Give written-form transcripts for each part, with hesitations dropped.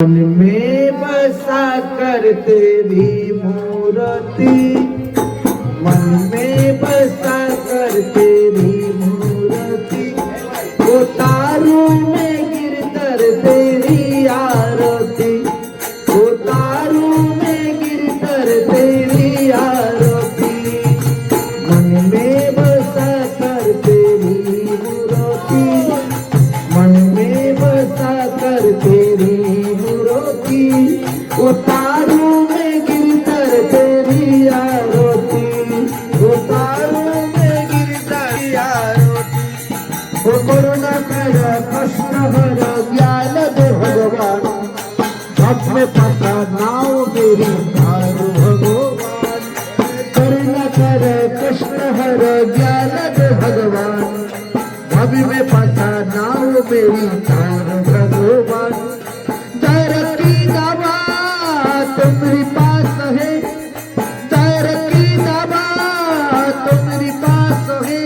मन में बसा कर तेरी मूर्ति, मन में बसा कर तेरी मूर्ति, उतारू में गिरधर तेरी आरती, उतारू में गिरधर तेरी आरती। मन में बसा कर तेरी मूर्ति, मन में बसा कर तेरी उतारू में गिरधर तेरी आरती, उतारू में गिरधर आरती। ओ करुणा कर कष्ट हर ज्ञान दे भगवान, अब में पता नाव मेरी तारू भगवान। करुणा कर कष्ट हर ज्ञान दे भगवान, अब में पता नाव मेरी तारू भगवान। तुम्हारी पास है दर की दवा, तुम्हारी पास है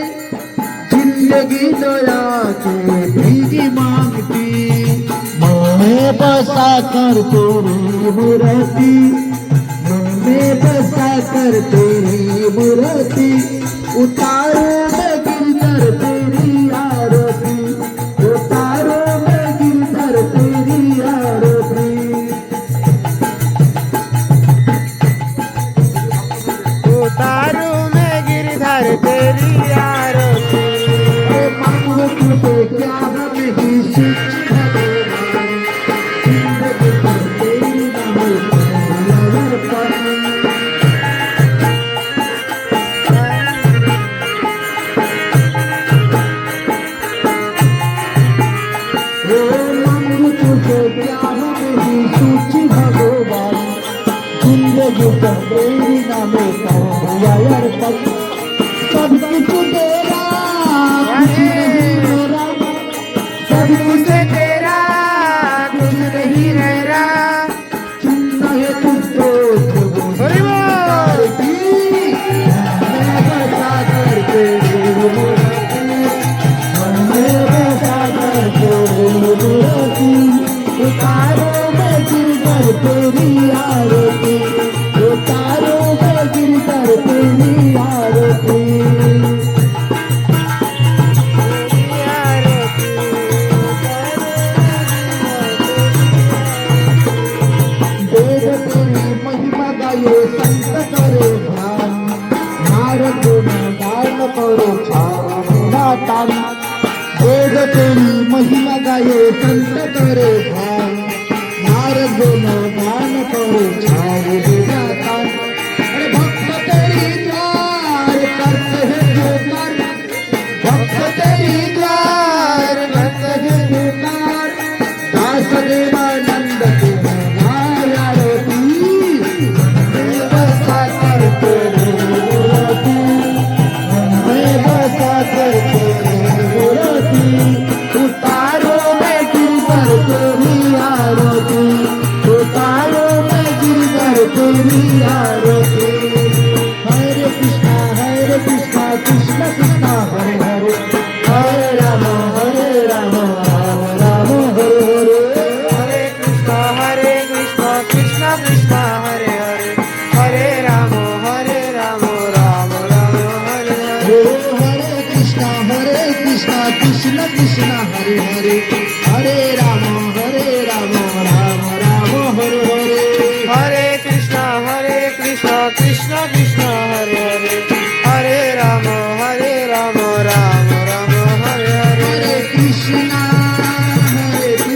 जिंदगी दया के भीगी मांगती। मन में बसा कर तेरी मूर्ति, मन में बसा कर तेरी मूर्ति, उतारो में गिरधर तेरी आरती, उतारो में गिरधर तेरी आरती। उतारू में गिरधर तेरी आरती। मांगो तुझे क्या हमें शिक्षा भगवान, जिंदगी भर तेरी नाम समर्पण। मांगो तुझे क्या हमें सूची भगवान, जिंदगी भर तेरी नाम समर्पण। सब कुछ तेरा कुछ नहीं मेरा, सब कुछ तेरा कुछ नहीं मेरा। चुनना है तुझको हरि बोल। मैं बसा कर तेरी मूर्ति, मन में बसा कर तेरी मूर्ति, उतारो में गिरधर तेरी आरती, उतारो में गिरधर तेरी आरती। वेद तेरी महिमा गाये संत करे ध्यान, नारद गान करो छावना तान। वेद तेरी महिमा गाये संत करे ध्यान, नारद गान करो छावना तान। अरे भक्त तेरी द्वार करते हैं पुकार, भक्त तेरी द्वार करते हैं पुकार। दास देवानंद उतारो में गिरधर तेरी आरती, उतारो में गिरधर तेरी आरती। हरे कृष्णा कृष्ण कृष्ण हरे हरे, हरे राम राम राम हरे हरे। हरे कृष्ण कृष्ण कृष्ण हरे हरे, हरे राम राम राम हरे हरे। हरे कृष्णा कृष्ण कृष्ण हरे हरे, हरे राम राम राम हरे हरे। हरे कृष्ण कृष्ण कृष्ण हरे हरे, हरे राम राम राम हरे हरे। हरे कृष्णा कृष्ण कृष्ण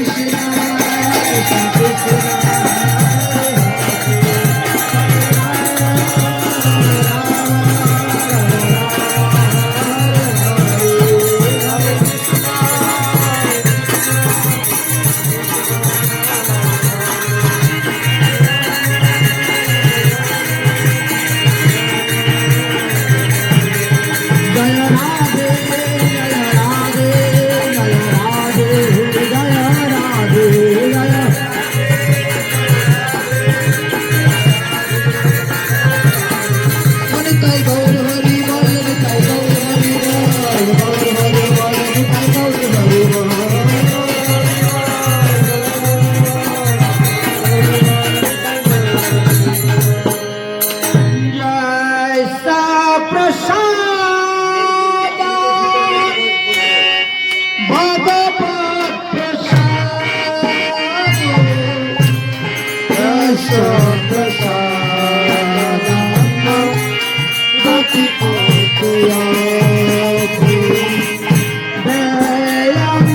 प्रसादानं गतिपूर्तयामि दयां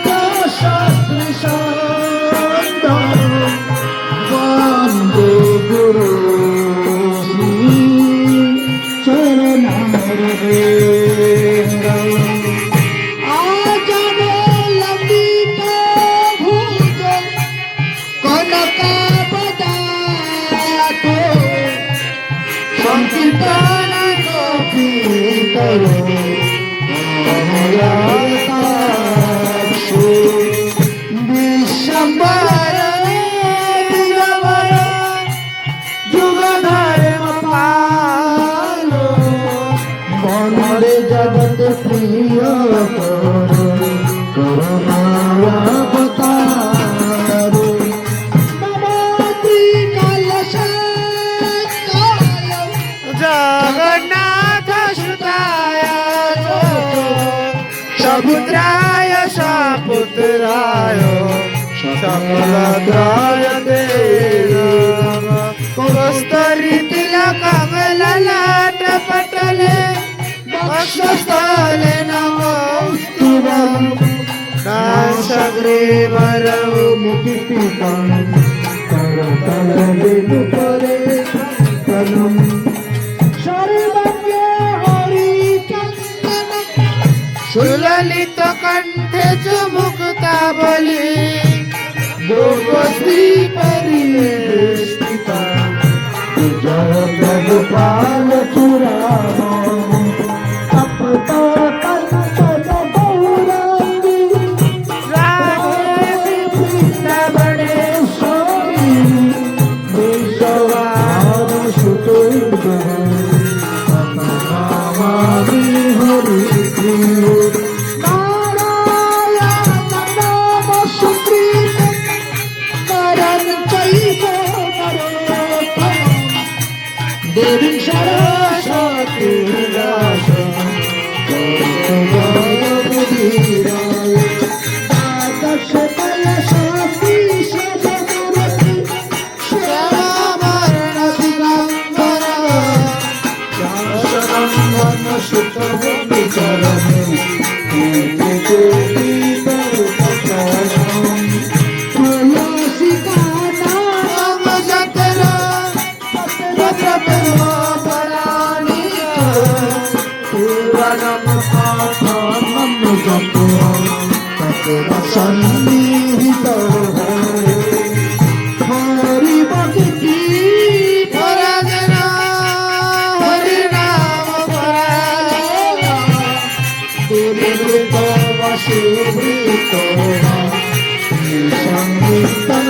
दशस्त्रिशन्दं वन्दे गुरु चरणारविन्दम् जगत प्रिय करुणावतारो जगन्नाथ सुताय सपुत्राय सपुत्राय सकलत्राय ते कस्तरी तिलकमललाट पटले वक्षस्थले नमोऽस्तुभं नासग्रीवरं मुखिपितं करतले मुखरे कंकणं सर्वज्ञ हरिचन्दन सुललित कंठे च मुक्तावली गोपस्त्री परिवेष्टिता जय प्रभुपाल चूड़ामणि तपता कल्पत गौरांगी राधे वृंदावने स्वामी विश्ववार सुतोद्भव नमामि हरि प्रियो नारायण नमस्कृत नरं चैव नरोत्तमं देवीं सरस्वतीं व्यासं बुद्धिराय द्वादश कलशास्त्री सदगुरुति श्यामवर्ण दिगंबर शासनं वनसुतवनिचरणे कीर्तिकोटि कल्पतरुं तुलसीकानां जतरा पत्र पराणि पूरणं पाठानं जपो तत्र सन्निहितो हरिभक्ति पराजना हरिनाम परायण दुर्वृत्त वशुवृत्त संयुक्तं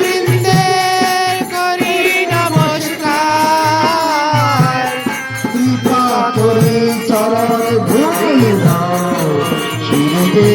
বৃন্দের করি নমস্কার কৃপা করে চরণ ধুলি দাও শিরবে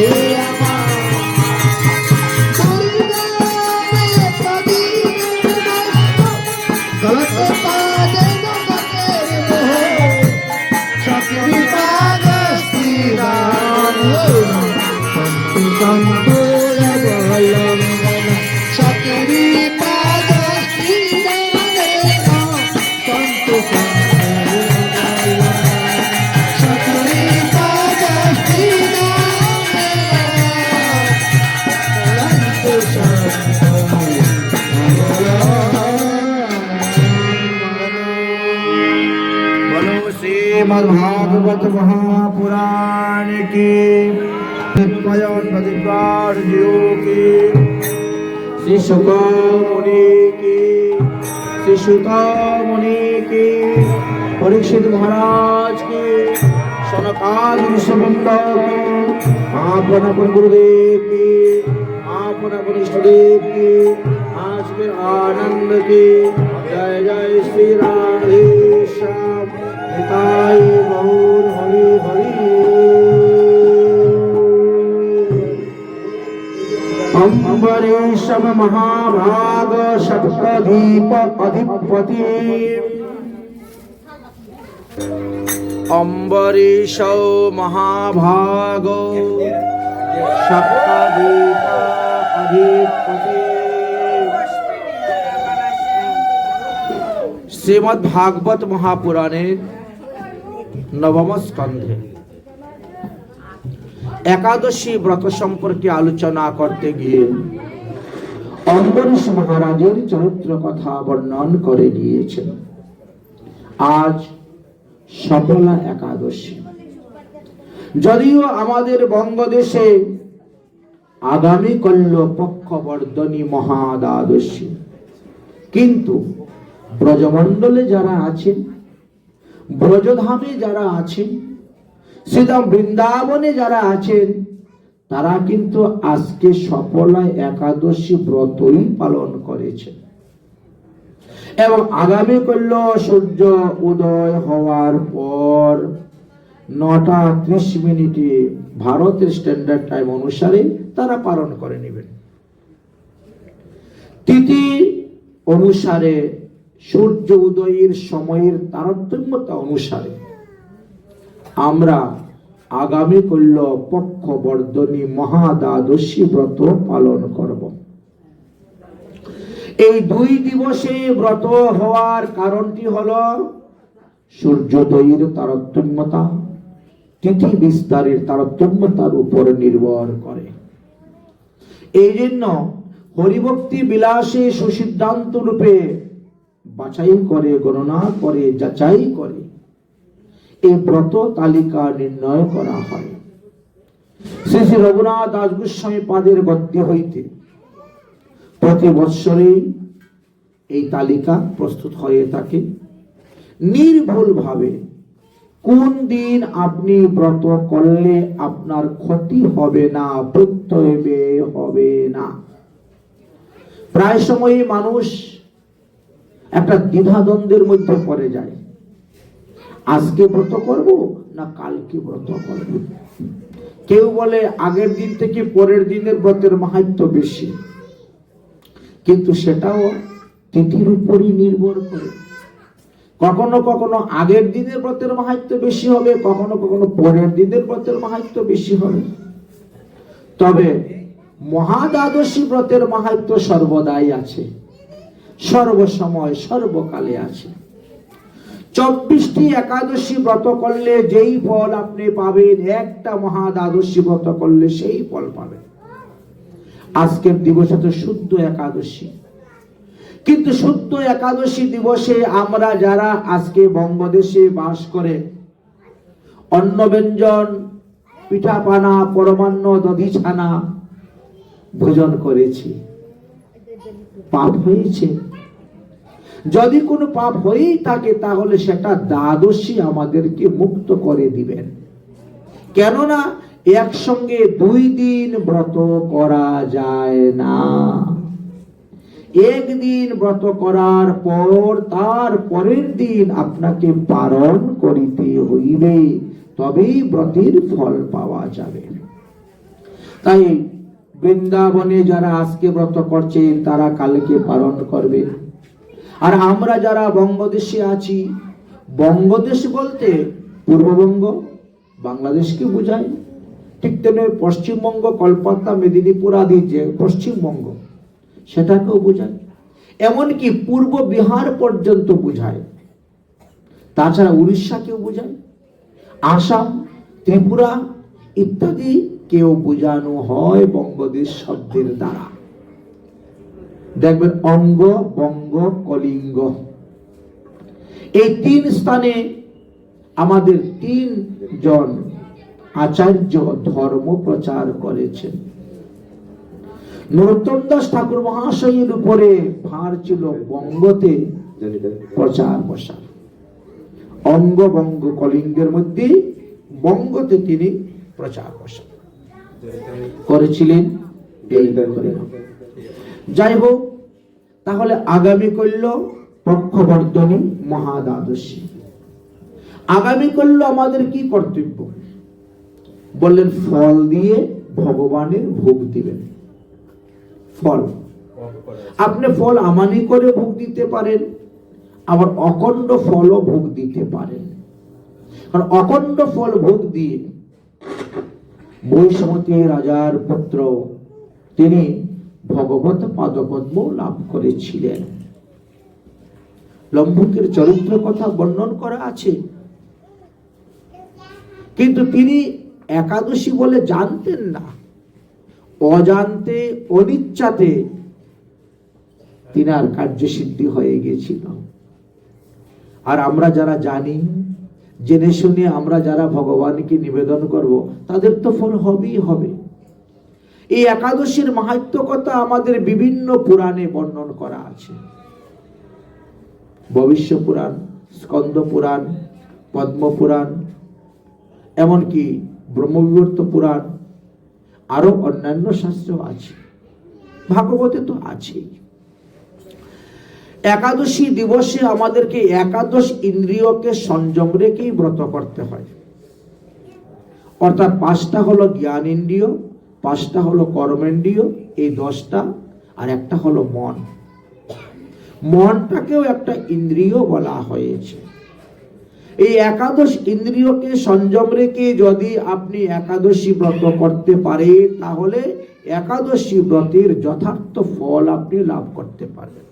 श्रीमद्भागवत महापुराण की प्रतिज्ञार्थियों की श्री शुक मुनि की श्री सुता मुनि की परीक्षित महाराज की सनकादि ऋषिवृंद की आपन अपन गुरुदेव की आपन अपन इष्टदेव की आज के आनंद की जय जय श्री राधे श्याम निताई गौर हरि हरि अम्बरीशम महाभाग सप्तदीप अधिपति अम्बरीश महाभाग सप्तदीप अधिपति श्रीमद्भागवत महापुराणे नवम स्कंधे एकादशी व्रत सम्पर्के आलोचना करते गिये अम्बरीश महाराजेर चरित्र कथा वर्णन करे गिয়েছেন। आज सफला एकादशी যদিও আমাদের বঙ্গদেশে আগামী কল্য পক্ষবর্ধনী মহাদ্বাদশী, কিন্তু ব্রজমণ্ডলে যারা আছেন, ব্রজধামে যারা আছেন, শ্রীধাম বৃন্দাবনে যারা আছেন, তারা কিন্তু আজকে সফলা একাদশী ব্রতই পালন করেছেন এবং আগামী কল্য সূর্য উদয় হওয়ার পর 9:30 ভারতের স্ট্যান্ডার্ড টাইম অনুসারে তারা পালন করে নেবেন। তিথি অনুসারে সূর্য উদয়ের সময়ের তারতম্যতা অনুসারে আমরা আগামী কল্য পক্ষবর্ধনী মহাদ্বাদশী ব্রত পালন করব। এই 2 দিবসে ব্রত হওয়ার কারণটি হলো সূর্যোদয়ের তারতম্যতা, তিথি বিস্তারের তারতম্যতার উপর নির্ভর করে। এই জন্য হরিভক্তি বিলাসে সুসিদ্ধান্ত রূপে বাছাই করে, গণনা করে, যাচাই করে এই ব্রত তালিকা নির্ণয় করা হয়। শ্রী শ্রী রঘুনাথ দাস গোস্বামী পাদের গদ্য হইতে প্রতি বৎসরে এই তালিকা প্রস্তুত হয়ে থাকে। নির্ভুল ভাবে কোন দিন আপনি ব্রত করলে আপনার ক্ষতি হবে না, প্রত্যয় ব্যয় হবে না। প্রায় সময়ই মানুষ একটা দ্বিধাদ্বন্দ্বের মধ্যে পড়ে যায়, আজকে ব্রত করব না কালকে ব্রত করব। কেউ বলে আগের দিন থেকে পরের দিনের ব্রতের মাহাত্ম্য বেশি, কিন্তু সেটাও তিথির উপরই নির্ভর করে। কখনো কখনো আগের দিনের ব্রতের মাহাত্ম্য বেশি হবে, কখনো কখনো পরের দিনের ব্রতের মাহাত্ম্য বেশি হবে। তবে মহাদ্বাদশী ব্রতের মাহাত্ম্য সর্বদাই আছে, সর্বসময় সর্বকালে আছে। 24টি একাদশী ব্রত করলে যেই ফল আপনি পাবেন, একটা মহাদ্বাদশী ব্রত করলে সেই ফল পাবেন। আজকের দিবসে তো শুদ্ধ একাদশী, কিন্তু শুদ্ধ একাদশী দিবসে আমরা যারা আজকে বঙ্গদেশে বাস করে অন্ন ব্যঞ্জন, পিঠাপানা, পরমান্ন, দধি ছানা ভোজন করেছি, পাপ হয়েছে। যদি কোনো পাপ হয়েই থাকে তাহলে সেটা দ্বাদশী আমাদেরকে মুক্ত করে দিবেন। কেননা একসঙ্গে 2 দিন ব্রত করা যায় না। একদিন ব্রত করার পর তার পরের দিন আপনাকে পালন করিতে হইবে, তবেই ব্রতের ফল পাওয়া যাবে। তাই বৃন্দাবনে যারা আজকে ব্রত করছে তারা কালকে পালন করবে। আর আমরা যারা বঙ্গদেশে আছি, বঙ্গদেশ বলতে পূর্ববঙ্গ বাংলাদেশকে বোঝায়, ঠিক তেমনি পশ্চিমবঙ্গ, কলকাতা, মেদিনীপুর আদি যে পশ্চিমবঙ্গ সেটাকেও বোঝায়, এমনকি পূর্ব বিহার পর্যন্ত বোঝায়। তাছাড়া উড়িষ্যাকেও বোঝায়, আসাম, ত্রিপুরা ইত্যাদি কেউ বোঝানো হয় বঙ্গদেশ শব্দের দ্বারা। দেখবেন অঙ্গ, বঙ্গ, কলিঙ্গ এই 3 স্থানে আমাদের 3 জন আচার্য ধর্ম প্রচার করেছেন। নরোত্তম দাস ঠাকুর মহাশয়ের উপরে ভার ছিল বঙ্গতে প্রচার প্রসার। অঙ্গ বঙ্গ কলিঙ্গের মধ্যে বঙ্গতে তিনি প্রচার প্রসার করেছিলেন। এই করে যাই হোক, তাহলে আগামী করল পক্ষবর্ধনী মহাদ্বাদশী। আগামী করল আমাদের কি কর্তব্য? বললেন ফল দিয়ে ভগবানের ভোগ দিবেন। ফল আপনি ফল আমানি করে ভোগ দিতে পারেন, আবার অখণ্ড ফলও ভোগ দিতে পারেন। কারণ অখণ্ড ফল ভোগ দিয়ে বৈষ্ণবতী রাজার পুত্র তিনি ভগবত পাদপদ্ম লাভ করেছিলেন। লম্ভুকের চরিত্র কথা বর্ণন করা আছে, কিন্তু তিনি একাদশী বলে জানতেন না। অজান্তে অনিচ্ছাতে তিনার কার্যসিদ্ধি হয়ে গিয়েছিল। আর আমরা যারা জানি, জেনে শুনে আমরা যারা ভগবানকে নিবেদন করব, তাদের তো ফল হবেই হবে। এই একাদশীর মাহাত্ম্য কথা আমাদের বিভিন্ন পুরাণে বর্ণন করা আছে। ভবিষ্য পুরাণ, স্কন্দ পুরাণ, পদ্ম পুরাণ, এমনকি ব্রহ্মবিবর্ত পুরাণ, আরো অন্যান্য শাস্ত্র আছে, ভাগবতে তো আছেই। একাদশী দিবসে আমাদেরকে একাদশ ইন্দ্রিয়কে সংযম রেখেই ব্রত করতে হয়। অর্থাৎ 5টা হলো জ্ঞান ইন্দ্রিয়, 5টা হলো কর্মেন্দ্রিয়, এই 10টা, আর একটা হলো মন। মনটাকেও একটা ইন্দ্রিয় বলা হয়েছে। এই একাদশ ইন্দ্রিয়কে সংযম রেখে যদি আপনি একাদশী ব্রত করতে পারেন, তাহলে একাদশী ব্রতের যথার্থ ফল আপনি লাভ করতে পারবেন।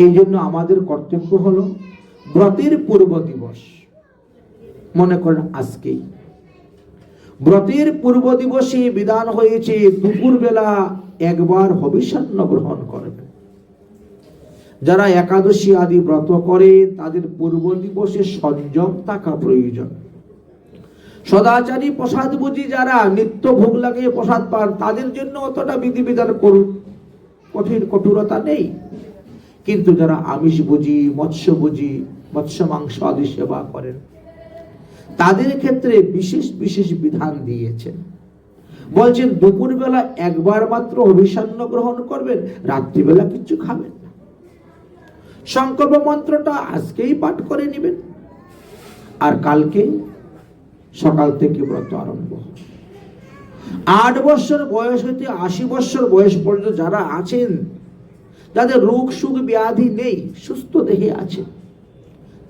এই জন্য আমাদের কর্তব্য হলো ব্রতের পূর্ব দিবস, মনে করেন আজকেই ব্রতের পূর্ব দিবসে বিধান হয়েছে দুপুর বেলা একবার হবিষান্ন গ্রহণ করবেন। যারা একাদশী আদি ব্রত করে তাদের পূর্ব দিবসে সংযম থাকা প্রয়োজন। সদাচারী প্রসাদ বুঝি যারা নিত্য ভোগ লাগিয়ে প্রসাদ পান, তাদের জন্য অতটা বিধিবিধান কঠিন কঠোরতা নেই। কিন্তু যারা আমিষ বুঝি, মৎস্য বুঝি, মৎস্য মাংস আদি সেবা করেন, তাদের ক্ষেত্রে বিশেষ বিশেষ বিধান দিয়েছেন। বলছেন দুপুরবেলা একবার মাত্র অভিষান্ন গ্রহণ করবেন, রাত্রিবেলা কিছু খাবেন না। সংকল্প মন্ত্রটা আজকেই পাঠ করে নেবেন, আর কালকে সকাল থেকে ব্রত আরম্ভ। 8 বছর বয়স হইতে 80 বছর বয়স পর্যন্ত যারা আছেন, যাদের রোগ সুখ ব্যাধি নেই, সুস্থ দেহে আছে,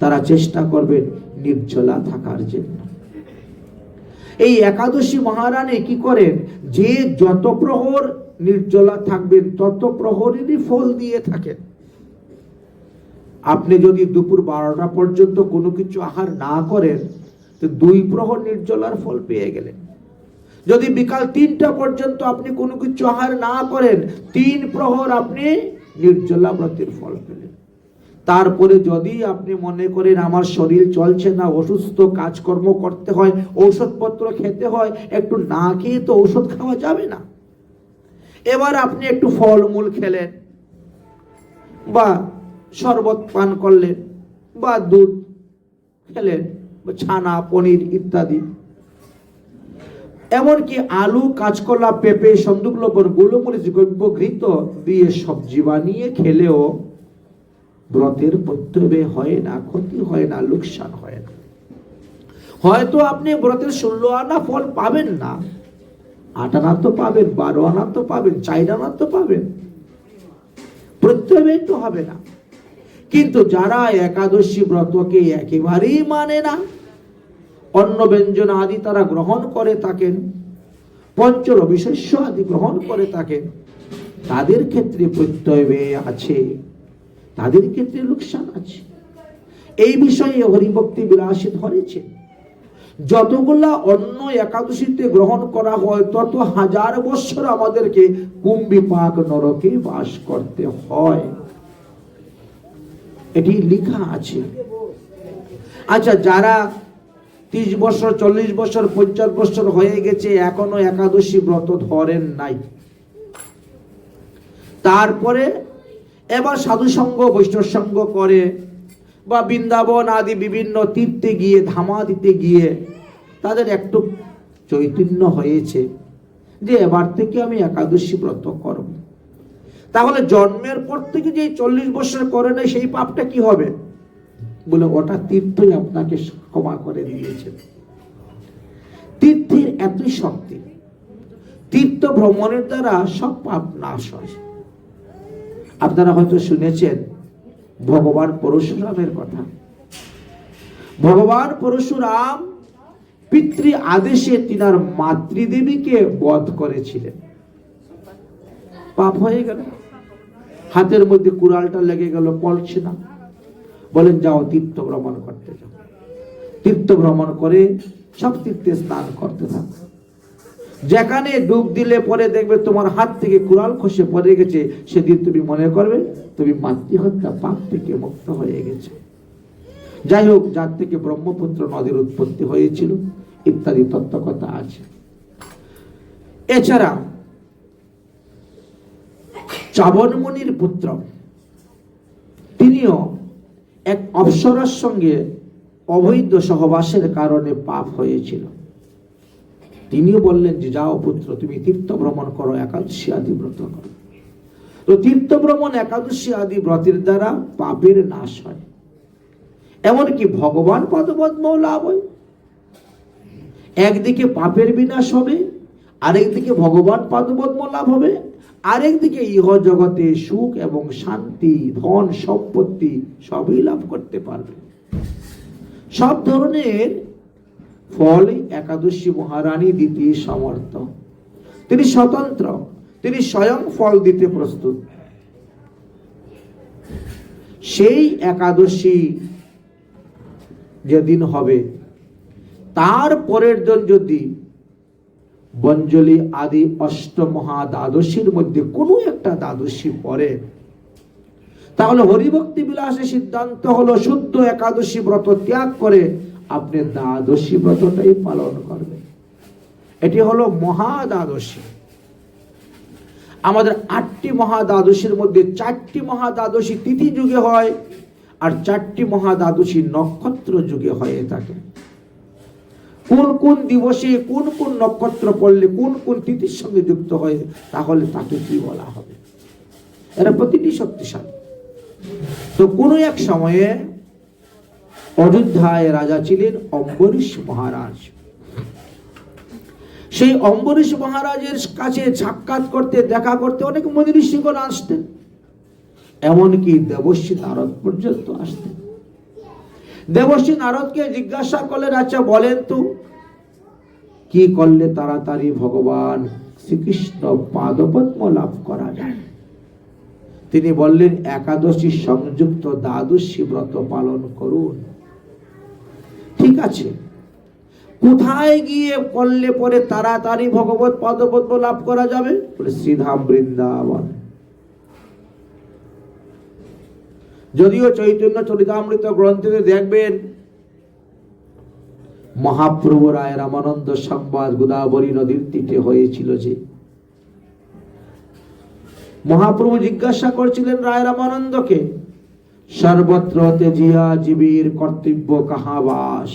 তারা চেষ্টা করবেন নির্জলা থাকার জন্য। এই একাদশী মহারানী কি করেন, যে যত প্রহর নির্জলা থাকবেন তত প্রহরেরই ফল দিয়ে থাকেন। আপনি যদি দুপুর 12টা পর্যন্ত কোনো কিছু আহার না করেন, তো 2 প্রহর নির্জলার ফল পেয়ে গেলেন। যদি বিকাল 3টা পর্যন্ত আপনি কোনো কিছু আহার না করেন, 3 প্রহর আপনি নির্জলা ব্রতের ফল পেলেন। তারপরে যদি আপনি মনে করেন আমার শরীর চলছে না, অসুস্থ, কাজকর্ম করতে হয়, ঔষধপত্র খেতে হয়, একটু না খেয়ে তো ঔষধ খাওয়া যাবে না। এবার আপনি একটু ফলমূল খেলেন, বা শরবত পান করলেন, বা দুধ খেলেন, বা ছানা, পনির ইত্যাদি, এমনকি আলু, কাঁচকলা, পেঁপে, সন্দুক লবণ, গোলমরিচ, গব্য, ঘৃত দিয়ে সবজি বানিয়ে খেলেও ব্রতের প্রত্যবে হয় না, ক্ষতি হয় না, লোকসান হয় না। হয়তো আপনি ব্রতের 16 আনা ফল পাবেন না, 8 আনা তো পাবেন, 12 আনা তো পাবেন, 4 আনা তো পাবেন, প্রত্যবে তো হবে না। কিন্তু যারা একাদশী ব্রতকে একেবারেই মানে না, অন্ন ব্যঞ্জন আদি তারা গ্রহণ করে থাকেন, পঞ্চরবি শস্য আদি গ্রহণ করে থাকেন, তাদের ক্ষেত্রে প্রত্যয় আছে, তাদের ক্ষেত্রে লোকসান আছে। এই বিষয়ে হরিভক্তি বিলাসী ধরেছে, যতগুলা অন্ন একাদশীতে গ্রহণ করা হয় তত 1000 বৎসর আমাদেরকে কুম্ভিপাক নরকে বাস করতে হয়। এটি লেখা আছে। আচ্ছা, যারা 30 বছর, 40 বছর, 50 বছর হয়ে গেছে এখনো একাদশী ব্রত ধরেন নাই, তারপরে এবার সাধু সঙ্গ, বৈষ্ণব সঙ্গ করে বা বৃন্দাবন আদি বিভিন্ন তীর্থে গিয়ে, ধামা দিতে গিয়ে তাদের একটু চৈতন্য হয়েছে যে এবার থেকে আমি একাদশী ব্রত করব, তাহলে জন্মের পর থেকে যে 40 বছর করে নাই সেই পাপটা কি হবে? বলে ওটা তীর্থই আপনাকে ক্ষমা করে দিয়েছে। তীর্থের এতই শক্তি, তীর্থ ভ্রমণের দ্বারা সব পাপ নাশ হয়। আপনারা হয়তো শুনেছেন ভগবান পরশুরামের কথা। ভগবান পরশুরাম পিতৃ আদেশে তিনার মাতৃদেবীকে বধ করেছিলেন। পাপ হয়ে গেল, হাতের মধ্যে কুড়ালটা লেগে গেল, পড়ছে না। বলেন যাও তীর্থ ভ্রমণ করতে যাও। তীর্থ ভ্রমণ করে সব তীর্থে স্নান করতে থাকো। যেখানে ডুব দিলে পরে দেখবে তোমার হাত থেকে কুড়াল খসে পড়ে গেছে, সেদিন তুমি মনে করবে তুমি মাতৃহত্যা পাপ থেকে মুক্ত হয়ে গেছে। যাই হোক, যার থেকে ব্রহ্মপুত্র নদীর উৎপত্তি হয়েছিল ইত্যাদি তত্ত্বকথা আছে। এছাড়া চাবনমুনির পুত্র, তিনিও এক অপ্সরার সঙ্গে অবৈধ সহবাসের কারণে পাপ হয়েছিল। তিনিও বললেন যে যাও পুত্র, তুমি তীর্থ ভ্রমণ করো, একাদশী আদি ব্রত করো। তো তীর্থ ভ্রমণ, একাদশী আদি ব্রতের দ্বারা পাপের নাশ হয়, এমনকি ভগবান পদপদ্ম লাভ হয়। একদিকে পাপের বিনাশ হবে, আরেকদিকে ভগবান পদপদ্ম লাভ হবে, আরেকদিকে ইহ জগতে সুখ এবং শান্তি, ধন সম্পত্তি সবই লাভ করতে পারবে। সব ধরনের ফল একাদশী মহারানী দিতে সমর্থ। তিনি স্বতন্ত্র, তিনি স্বয়ং ফল দিতে প্রস্তুত। সেই একাদশী যেদিন হবে, তার পরের দিন যদি বঞ্জলি আদি অষ্টমহা দ্বাদশীর মধ্যে কোনো একটা দ্বাদশী পড়ে, তাহলে হরিভক্তি বিলাসে সিদ্ধান্ত হলো শুদ্ধ একাদশী ব্রত ত্যাগ করে আপনি দ্বাদশী ব্রতটাই পালন করবেন। এটি হলো মহা দ্বাদশী। আমাদের 8টি মহা দ্বাদশীর মধ্যে 4টি মহা দ্বাদশী তিথি যুগে হয়, আর 4টি মহা দ্বাদশী নক্ষত্র যুগে হয়ে থাকে। কোন কোন দিবসে কোন কোন নক্ষত্র পড়লে কোন কোন তিথির সঙ্গে যুক্ত হয়, তাহলে তাকে কি বলা হবে? এরা প্রতিটি শক্তিশালী। তো কোন এক সময়ে অযোধ্যায় রাজা ছিলেন অম্বরীশ মহারাজ। সেই অম্বরীশ মহারাজের কাছে সাক্ষাৎ করতে, দেখা করতে অনেক মুনি ঋষিগণ আসতেন, এমনকি দেবর্ষি নারদ পর্যন্ত আসতেন। দেবর্ষি নারদকে জিজ্ঞাসা করলেন, আচ্ছা বলেন তো কি করলে তাড়াতাড়ি ভগবান শ্রীকৃষ্ণ পাদপদ্ম লাভ করা যায়? তিনি বললেন, একাদশী সংযুক্ত দ্বাদশী ব্রত পালন করুন। ঠিক আছে, কোথায় গিয়ে করলে পরে তাড়াতাড়ি ভগবত পাদপদ্ম লাভ করা যাবে? বলে শ্রীধাম বৃন্দাবন। যদিও চৈতন্য চরিতামৃত গ্রন্থে দেখবেন মহাপ্রভু রায় রামানন্দ সংবাদ গোদাবরী নদীর তীরে হয়েছিল। যে মহাপ্রভু জিজ্ঞাসা করছিলেন রায় রামানন্দকে, সর্বত্র তেজিয়া জীবীর কর্তব্য কাহাবাস।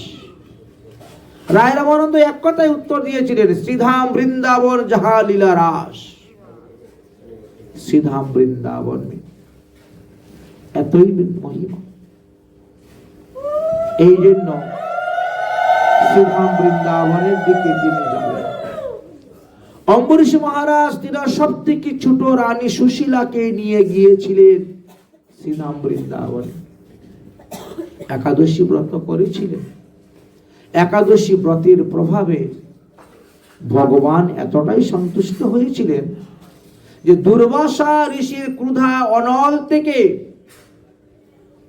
রায় রামানন্দ এক কথায় উত্তর দিয়েছিলেন, শ্রীধাম বৃন্দাবন যাহা লীলা রাস। শ্রীধাম বৃন্দাবন এতই মহিমা, এই জন্য শ্রীধাম বৃন্দাবনের দিকে তিনি যাবেন। অম্বরীশ মহারাজ তিনি সব থেকে ছোট রানী সুশীলাকে নিয়ে গিয়েছিলেন শ্রীধাম বৃন্দাবনে। একাদশী ব্রত করেছিলেন। একাদশী ব্রতের প্রভাবে ভগবান এতটাই সন্তুষ্ট হয়েছিলেন যে দুর্বাসা ঋষির ক্রুধা অনল থেকে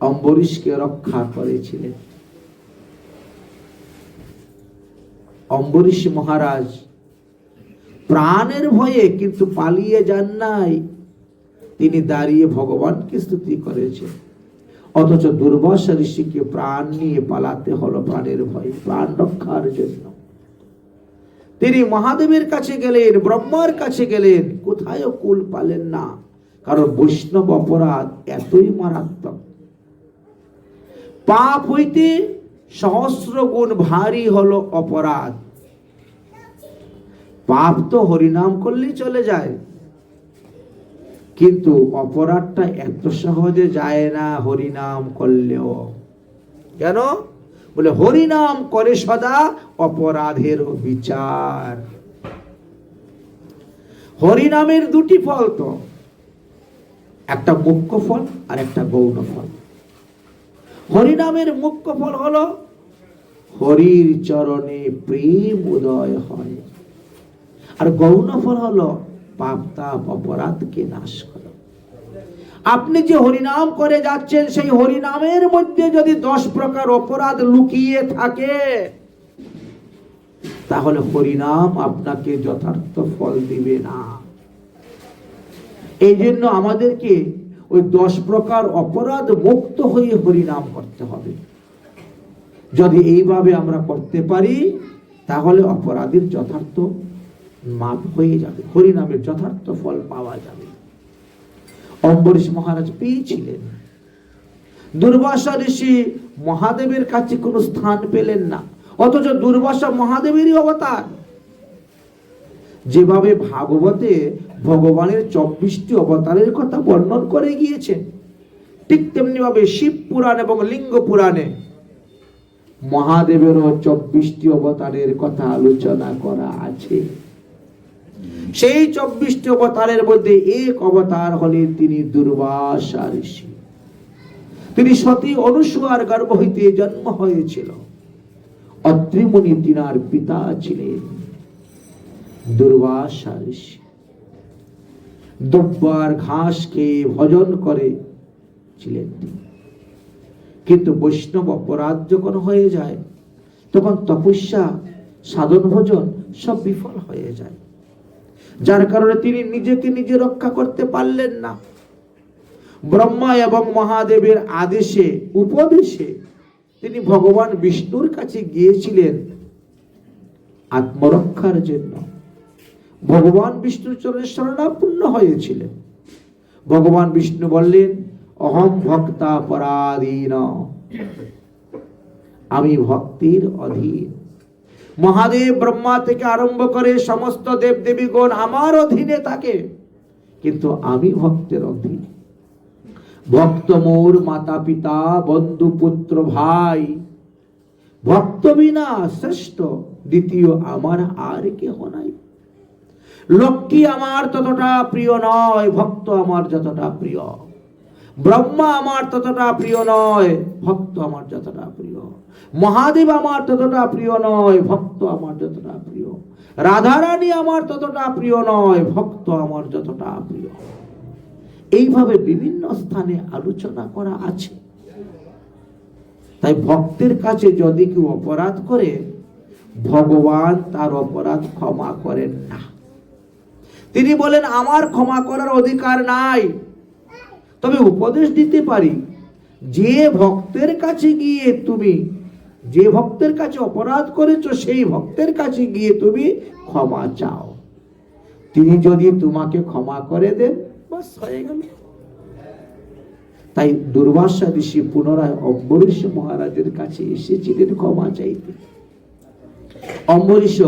অম্বরীশকে রক্ষা করেছিলেন। অম্বরীশ মহারাজ প্রাণের ভয়ে কিন্তু পালিয়ে যান নাই, তিনি দাঁড়িয়ে ভগবানকে স্তুতি করেছেন। অথচ দুর্বাসা ঋষিকে প্রাণ নিয়ে পালাতে হলো প্রাণের ভয়ে, প্রাণ রক্ষার জন্য। তিনি মহাদেবের কাছে গেলেন, ব্রহ্মার কাছে গেলেন, কোথায়ও কুল পালেন না, কারণ বৈষ্ণব অপরাধ এতই মারাত্মক। পাপ হইতে সহস্র গুণ ভারী হলো অপরাধ। পাপ তো হরিনাম করলেই চলে যায়, কিন্তু অপরাধটা এত সহজে যায় না হরিনাম করলেও। কেন? বলে হরিনাম করে সদা অপরাধের বিচার। হরিনামের দুটি ফল তো, একটা মুখ্য ফল আর একটা গৌণ ফল। হরিনামের মুখ্য ফল হলো হরির চরণে প্রেম উদয় হয়, আর গৌণ ফল হলো পাপ তাপ অপরাধকে নাশ করে। আপনি যে হরিনাম করে যাচ্ছেন, সেই হরিনামের মধ্যে যদি 10 প্রকার অপরাধ লুকিয়ে থাকে, তাহলে হরিনাম আপনাকে যথার্থ ফল দিবে না। এই জন্য আমাদেরকে ওই 10 প্রকার অপরাধ মুক্ত হয়ে হরিনাম করতে হবে। যদি এইভাবে আমরা করতে পারি, তাহলে অপরাধের যথার্থ মাপ হয়ে যাবে, হরিনামের যথার্থ ফল পাওয়া যাবে। অম্বরীশ মহারাজ পেয়েছিলেন। দুর্বাসা ঋষি মহাদেবের কাছে কোনো স্থান পেলেন না, অথচ দুর্বাসা মহাদেবেরই অবতার। যেভাবে ভাগবতে ভগবানের 24টি অবতারের কথা বর্ণন করে গিয়েছেন, ঠিক তেমনি ভাবে শিব পুরাণ এবং লিঙ্গ পুরাণে মহাদেবেরও 24টি অবতারের কথা আলোচনা করা আছে। সেই 24টি অবতারের মধ্যে এক অবতার হলেন তিনি দুর্বাসা ঋষি। তিনি সতী অনুসূয়ার গর্ভ হইতে জন্ম হয়েছিল। অত্রি মুনি তিনার পিতা ছিলেন দুর্বাসা ঋষি। দুব্বার ঘাস খেয়ে ভজন করে ছিলেন তিনি। কিন্তু বৈষ্ণব অপরাধ যখন হয়ে যায়, তখন তপস্যা, সাধন ভজন সব বিফল হয়ে যায়, যার কারণে তিনি নিজেকে নিজে রক্ষা করতে পারলেন না। ব্রহ্মা এবং মহাদেবের আদেশে, উপদেশে তিনি ভগবান বিষ্ণুর কাছে গিয়েছিলেন আত্মরক্ষার জন্য। ভগবান বিষ্ণুর চরণে শরণাপন্ন হয়েছিলেন। ভগবান বিষ্ণু বললেন, অহম ভক্তা পরাধীন, আমি ভক্তির অধীন। মহাদেব ব্রহ্মা থেকে আরম্ভ করে সমস্ত দেব দেবীগণ আমার অধীনে থাকে, কিন্তু আমি ভক্তের অধীন। ভক্ত মোর মাতা পিতা বন্ধু পুত্র ভাই, ভক্ত বিনা শ্রেষ্ঠ দ্বিতীয় আমার আর কেহ নাই। লক্ষ্মী আমার ততটা প্রিয় নয়, ভক্ত আমার যতটা প্রিয়। ব্রহ্মা আমার ততটা প্রিয় নয়, ভক্ত আমার যতটা প্রিয়। মহাদেব আমার ততটা প্রিয় নয়, ভক্ত আমার যতটা প্রিয়। রাধারানী আমার ততটা প্রিয় নয়, ভক্ত আমার যতটা প্রিয়। এইভাবে বিভিন্ন স্থানে আলোচনা করা আছে। তাই ভক্তের কাছে যদি কেউ অপরাধ করে, ভগবান তার অপরাধ ক্ষমা করেন না। তিনি বলেন, আমার ক্ষমা করার অধিকার নাই, তবে উপদেশ দিতে পারি। যে ভক্তের কাছে গিয়ে তুমি, যে ভক্তের কাছে অপরাধ করেছো, সেই ভক্তের কাছে গিয়ে তুমি ক্ষমা চাও। তিনি যদি তোমাকে ক্ষমা করে দেন, বাস হয়ে গেল। তাই দুর্বাসা ঋষি পুনরায় অম্বরীশ মহারাজের কাছে এসেছিলেন ক্ষমা চাইতে। অম্বরীশ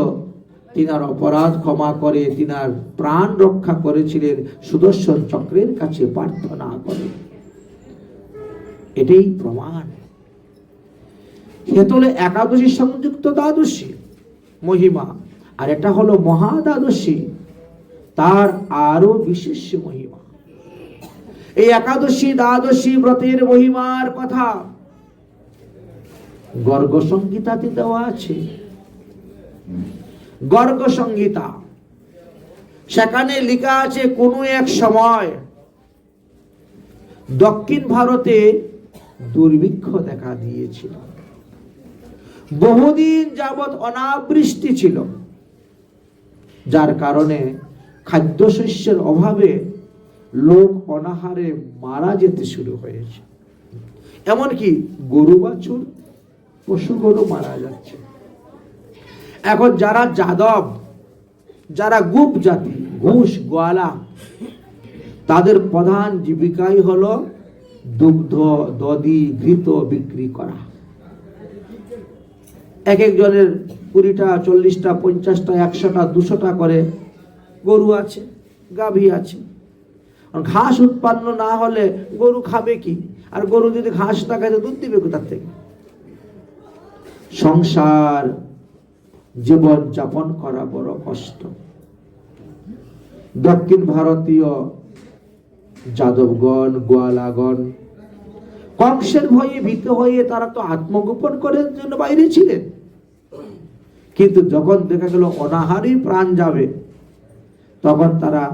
তিনার অপরাধ ক্ষমা করে তিনার প্রাণ রক্ষা করেছিলেন সুদর্শন চক্রের কাছে প্রার্থনা করে। এটাই প্রমাণ। হেতলে একাদশী সংযুক্ত দ্বাদশী মহিমা, আর এটা হলো মহা দ্বাদশী, তার আরো বিশেষ মহিমা। এই একাদশী দ্বাদশী ব্রতের মহিমার কথা গর্গ সংহিতাতে দেওয়া আছে। গর্গ সংহিতা, সেখানে লেখা আছে, কোন এক সময় দক্ষিণ ভারতে দুর্ভিক্ষ দেখা দিয়েছিল। বহুদিন যাবৎ অনাবৃষ্টি ছিল, যার কারণে খাদ্যশস্যের অভাবে লোক অনাহারে মারা যেতে শুরু হয়েছে। এমনকি গরু বাছুর পশু গরু মারা যাচ্ছে। এখন যারা যাদব, যারা গুপ জাতি, ঘুষ গোয়ালা, তাদের প্রধান জীবিকাই হলো দুগ্ধ, দধি, ঘৃত বিক্রি করা। এক একজনের 20টা, 40টা, 50টা, 100টা, 200টা করে গরু আছে, গাভী আছে। ঘাস উৎপন্ন না হলে গরু খাবে কি? আর গরু যদি ঘাস না খায় তো দুধ দিবে কোথার থেকে? সংসার জীবন যাপন করা বড় কষ্ট। দক্ষিণ ভারতীয় যাদবগণ, গোয়ালাগণ কংসের ভয়ে ভীত হয়ে তারা তো আত্মগোপন করার জন্য বাইরে ছিলেন, কিন্তু যখন দেখা গেল অনাহারী প্রাণ যাবে, তখন তারা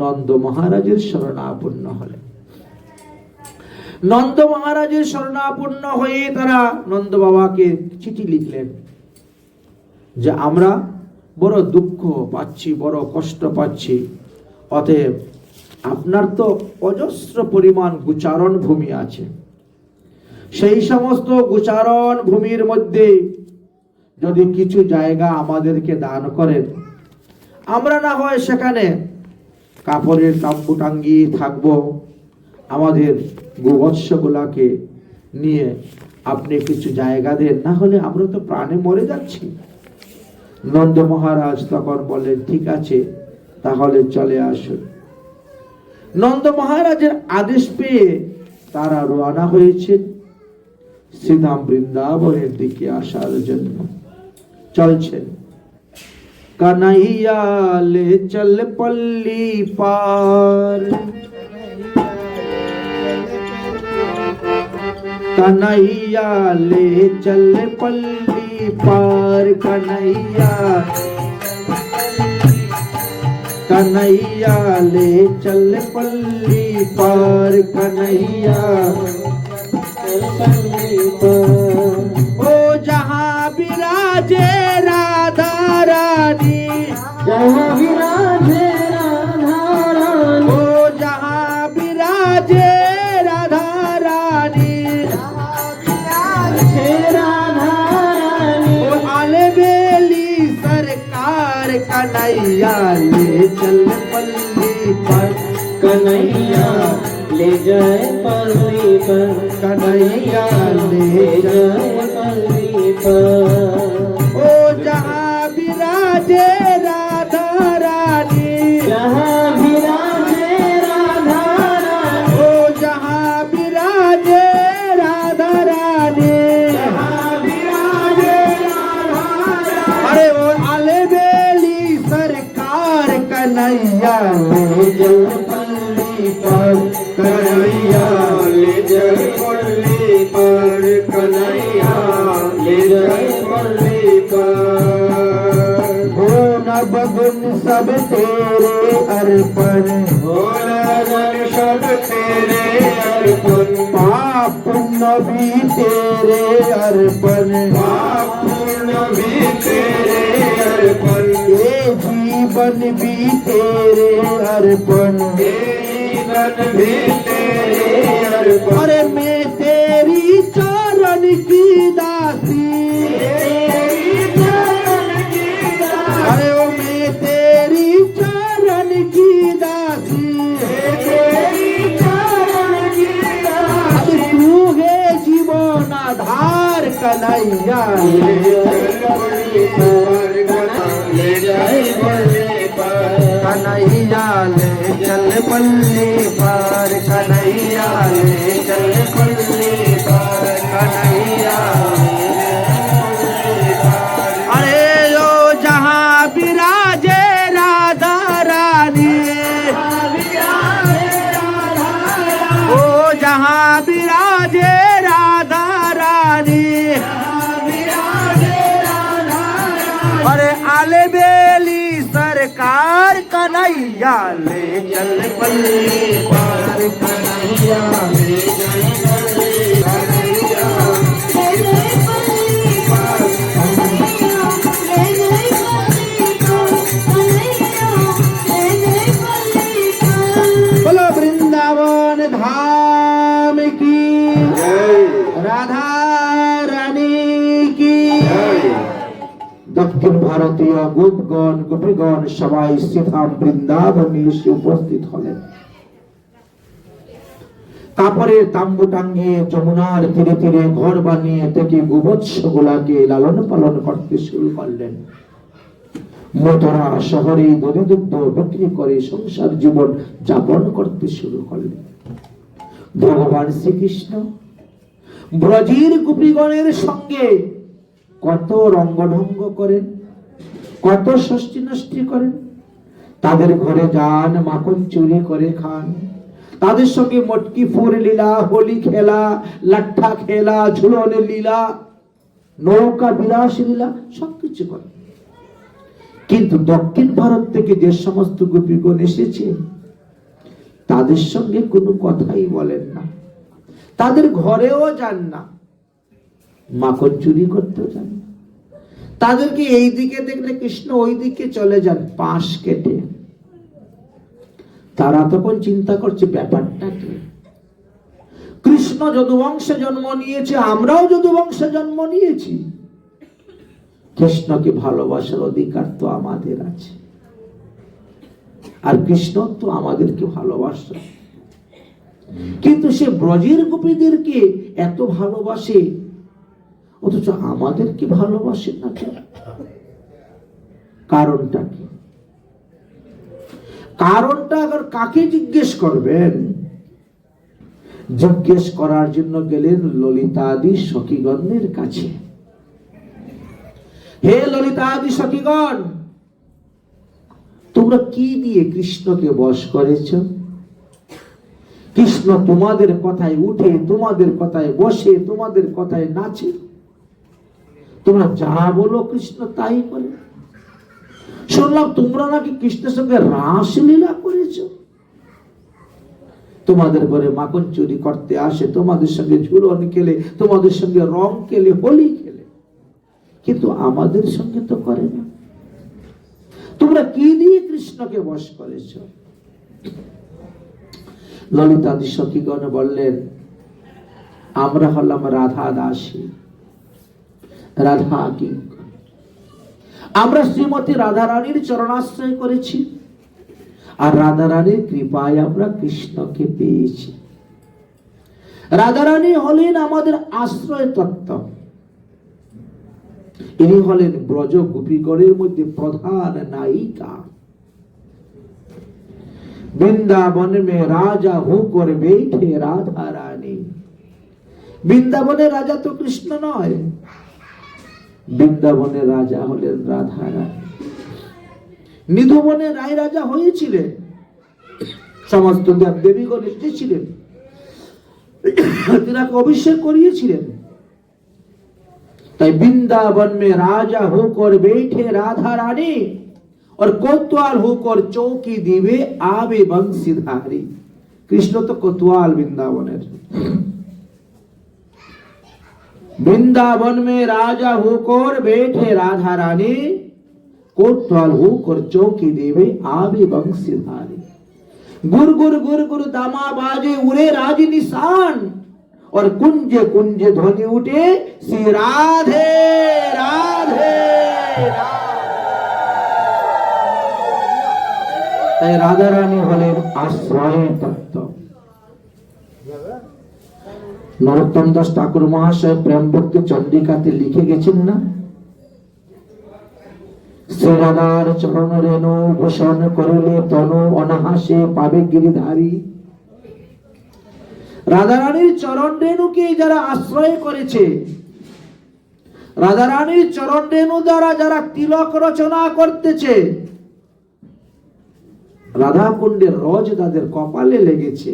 নন্দ মহারাজের শরণাপন্ন হলেন। নন্দ মহারাজের শরণাপন্ন হয়ে তারা নন্দ বাবাকে চিঠি লিখলেন যে আমরা বড় দুঃখ পাচ্ছি, বড় কষ্ট পাচ্ছি, অতএব আপনার তো অজস্র পরিমাণ গোচারণ ভূমি আছে, সেই সমস্ত গোচারণ ভূমির মধ্যে যদি কিছু জায়গা আমাদেরকে দান করেন, আমরা না হয় সেখানে কাপড়ের তাম্বু টাঙ্গিয়ে থাকবো, আমাদের গোবৎসগুলাকে নিয়ে আপনি কিছু জায়গা দেন, না হলে আমরা তো প্রাণে মরে যাচ্ছি। নন্দ মহারাজ তখন বললেন ঠিক আছে, তাহলে চলে আসুন। নন্দ মহারাজের আদেশ পেয়ে তারা রওনা হয়েছেন শ্রীধাম বৃন্দাবনের দিকে আসার জন্য। চলছেন। কানাইয়া লে চল পল্লী পার, कन्हैया ले चल पल्ली पार, कन्हैया कन्हैया ले चल पल्ली पार, कन्हैया ओ जहाँ विराजे राधा रानी, जहाँ विराजे राधा रानी, ओ जहाँ विराजे राधा रानी, हे राधा रानी, ओ आले बेली सरकार, कन्हैया ले चल पल्ली पर, कन्हैया ले जाए पल्ली पर, कन्हैया ले जाए पल्ली पर। ओ जहाँ विराजे राधा रानी, जहाँ विराजे राधा रानी, ओ जहाँ विराजे राधा रानी, जहाँ विराजे राधा रानी, अरे वो आले बेली सरकार, कन्हैया ले जल पल्ली पर, कन्हैया ले जाए पल्ली पर, कन्हैया ले जाए पल्ली पर। हो न बगुन सब तेरे अर्पण, भोलाधन सब तेरे अर्पण, पाप पुण्य भी तेरे अर्पण, पाप पुण्य भी तेरे अर्पण, ये जीवन भी तेरे अर्पण, जीवन भी तेरे अर्पण। अरे मैं तेरी चरण की दासी, तेरी चरण की दासी, अरे ओ मैं तेरी चरण की दासी, तेरी चरण की दासी, अब तू है जीवन आधार, कन्हैया ले जाए पल्ली पर, ले जाए पल्ली पर, कन्हैया ले चल पल्ली पार, कन्हैया ले चल पल्ली पार, कन्हैया अरे ओ जहाँ विराजे राधा रानी, ओ जहाँ विराजे राधा रानी, अरे आले बेली सरकार, कन्हैया ले चल पल्ली पार, कन्हैया ले चल पल्ली पार, बोलो वृंदावन धाम की जय। দক্ষিণ ভারতীয় গোপগণ গোপীগণ সবাই শ্রীধাম বৃন্দাবনে এসে উপস্থিত হলেন। কাপড়ের তাম্বু টাঙ্গিয়ে যমুনার তীরে তীরে ঘর বানিয়ে থেকে গোবৎস গুলাকে লালন পালন করতে শুরু করলেন। মথুরা শহরে দধি দুগ্ধ বিক্রি করে সংসার জীবন যাপন করতে শুরু করলেন। ভগবান শ্রীকৃষ্ণ ব্রজের গোপীগণের সঙ্গে কত রঙ্গঢঙ্গ করেন, কত ষষ্ঠী নষ্টি করেন। তাদের ঘরে যান, মাখন চুরি করে খান, তাদের সঙ্গে মটকি ফুর লীলা, হোলি খেলা, লাঠা খেলা, ঝুলনের লীলা, নৌকা বিলাস লীলা সবকিছু করে। কিন্তু দক্ষিণ ভারত থেকে যে সমস্ত গোপীগণ এসেছে তাদের সঙ্গে কোনো কথাই বলেন না, তাদের ঘরেও যান না, মাখন চুরি করতেও যান না। তাদেরকে এই দিকে দেখলে কৃষ্ণ ওই দিকে চলে যান পাশ কেটে। তারা তখন চিন্তা করছে ব্যাপারটা কি, কৃষ্ণ যদুবংশে জন্ম নিয়েছে, আমরাও যদুবংশে জন্ম নিয়েছি, কৃষ্ণকে ভালোবাসার অধিকার তো আমাদের আছে, আর কৃষ্ণ তো আমাদেরকে ভালোবাসে। কিন্তু সে ব্রজের গোপীদেরকে এত ভালোবাসে, অথচ আমাদেরকে ভালোবাসে না কেন? কারণটা কি? কারণটা আবার কাকে জিজ্ঞেস করবেন? জিজ্ঞেস করার জন্য গেলেন ললিতাদি সখীগণের কাছে। হে ললিতাদি সখীগণ, তোমরা কি দিয়ে কৃষ্ণকে বশ করেছ? কৃষ্ণ তোমাদের কথায় উঠে, তোমাদের কথায় বসে, তোমাদের কথায় নাচে, তোমরা যা বলো কৃষ্ণ তাই করে। শুনলাম তোমরা নাকি কৃষ্ণের সঙ্গে রাসলীলা করেছ, তোমাদের ঘরে মাখন চুরি করতে আসে, তোমাদের সঙ্গে ঝুলন খেলে, তোমাদের সঙ্গে রং খেলে, হোলি খেলে, কিন্তু আমাদের সঙ্গে তো করে না। তোমরা কি দিয়ে কৃষ্ণকে বশ করেছ? ললিতাদি সখীগণ বললেন, আমরা হলাম রাধা দাসী, রাধা কি, আমরা শ্রীমতী রাধা রানীর চরণাশ্রয় করেছি, আর রাধা রানীর কৃপায় আমরা কৃষ্ণকে পেয়েছি। রাধা রানী হলেন আমাদের আশ্রয় তত্ত্ব, ইনি হলেন ব্রজ গোপীগণের মধ্যে প্রধান নায়িকা। বৃন্দাবন মে রাজা হোকর বেঠে রাধা রানী। বৃন্দাবনের রাজা তো কৃষ্ণ নয়, বৃন্দাবনের রাজা হলেন রাধা রানী। নিধুবনে রায় রাজা হয়েছিলেন, সমস্ত দেব দেবীগণ এসেছিলেন, তিনাকে অভিষেক করিয়েছিলেন। তাই বৃন্দাবন মে রাজা হোকর বেঠে রাধা রানী, और कोतवाल होकर चौकी दिवे आवे बंशीधारी। कृष्ण तो कोतवाल वृंदावनेर। वृंदावन में राजा होकर बैठे राधा रानी, कोतवाल होकर चौकी दिवे आवे बंशीधारी। गुर गुर गुर गुर दामा बाजे उड़े राज निशान, और कुंजे कुंजे ध्वनि उठे श्री राधे राधे राधे। তাই রাধা রানী হলেন আশ্রয় তত্ত্ব। নরোত্তম দাস ঠাকুর মহাশয় প্রেম ভক্তি চন্ডিকাতে লিখে গেছেন না, শ্রী রাধার চরণ রেণু ভূষণ করিলে তনু অনাহাসে পাবে গিরিধারী। রাধা রানীর চরণ রেণুকে যারা আশ্রয় করেছে, রাধা রানীর চরণ রেণু দ্বারা যারা তিলক রচনা করতেছে, রাধা কুণ্ডের রজ তাদের কপালে লেগেছে,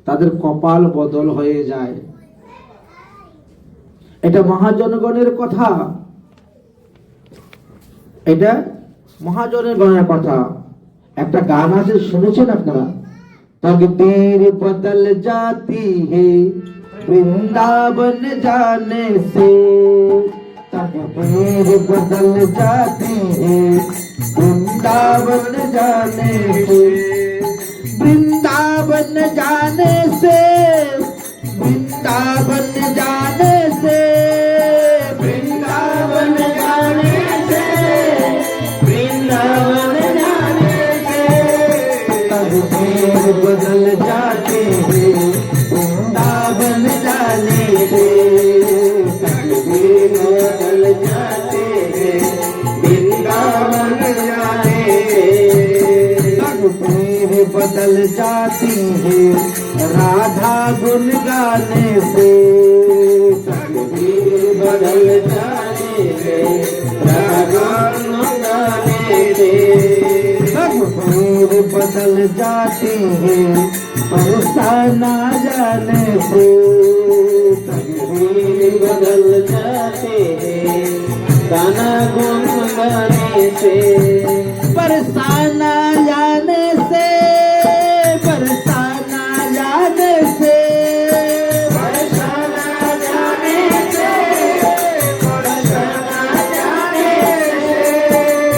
তাদের কপাল বদল হয়ে যায়। এটা মহাজনগণের কথা, এটা মহাজনগণের কথা। একটা গান আছে, শুনেছেন আপনারা? तकदीर बदल जाती है वृंदावन जाने से, तकदीर बदल जाती है वृंदावन जाने से, वृंदावन जाने से, वृंदावन जाने से, वृंदावन जाने राधा गुन गाने से तकदीर बदल जाने से राधा गुन गाने से तकदीर बदल जाती है पैसा ना जाने से तकदीर बदल जाते हैं गाना गुन गाने से बरसाना जाने से बरसाना जाने से बरसाना जाने से बरसाना जाने से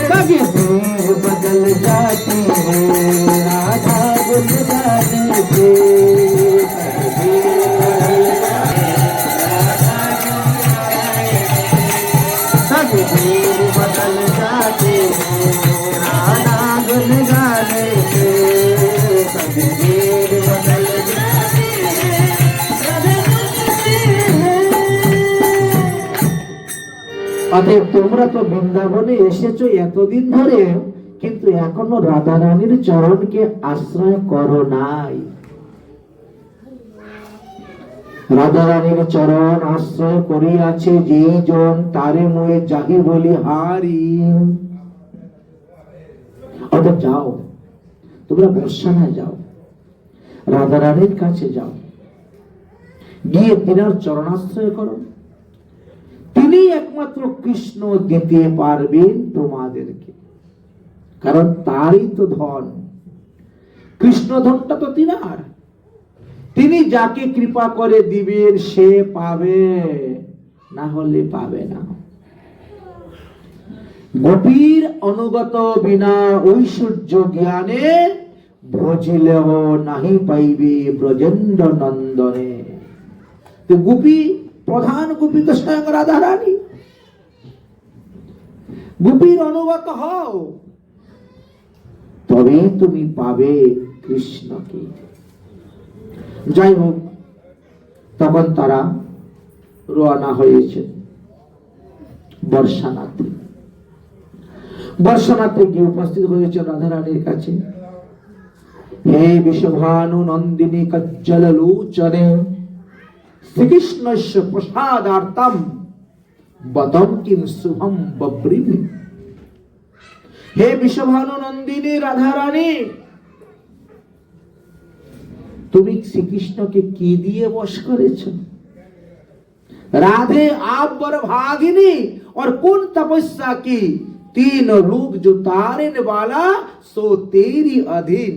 तकदीर बदल जाती है राधा गुन गाने से तकदीर बदल जाते हैं राधा गुन गाने से तकदीर बदल जाते हैं অতএব তোমরা তো বৃন্দাবনে এসেছো এতদিন ধরে, কিন্তু এখনো রাধা রানীর চরণকে আশ্রয় করো নাই। রাধা রানীর চরণ আশ্রয় করিয়াছে যেই জন তারে মুয়ে যাহি বলি হারি। অতএব যাও, তোমরা বর্ষানায় যাও, রাধা রানীর কাছে যাও, গিয়ে তিনার চরণাশ্রয় করো। তিনি একমাত্র কৃষ্ণ দিতে পারবেন তোমাদেরকে, কারণ তারই তো ধন, কৃষ্ণ ধনটা তো তিনার। তিনি যাকে কৃপা করে দিবেন সে পাবে, না হলে পাবে না। গোপীর অনুগত বিনা ঐশ্বর্য জ্ঞানে ভজিলেহ নাহি পাইবে ব্রজেন্দ্র নন্দনে। তো গোপী, প্রধান গোপী তো স্বয়ং রাধা রানী। গোপীর অনুগত হও, তবে তুমি পাবে কৃষ্ণকে। যাই হোক, তখন তারা রওনা হয়েছে বর্ষানাথে। বর্ষানাথে গিয়ে উপস্থিত হয়েছে রাধা রানীর কাছে। হে বিশ্বভানু নন্দিনী কজ্জল লোচনে শ্রীকৃষ্ণস্য প্রসাদার্থম বদম কিম শুভম বব্রিমি। হে বিশ্বভানু নন্দিনী রাধা রানী, তুমি শ্রীকৃষ্ণকে কি দিয়ে বশ করেছ? राधे आप बर भागिनी और कौन तपस्या की, तीन लोग जो तारने वाला सो तेरी अधीन।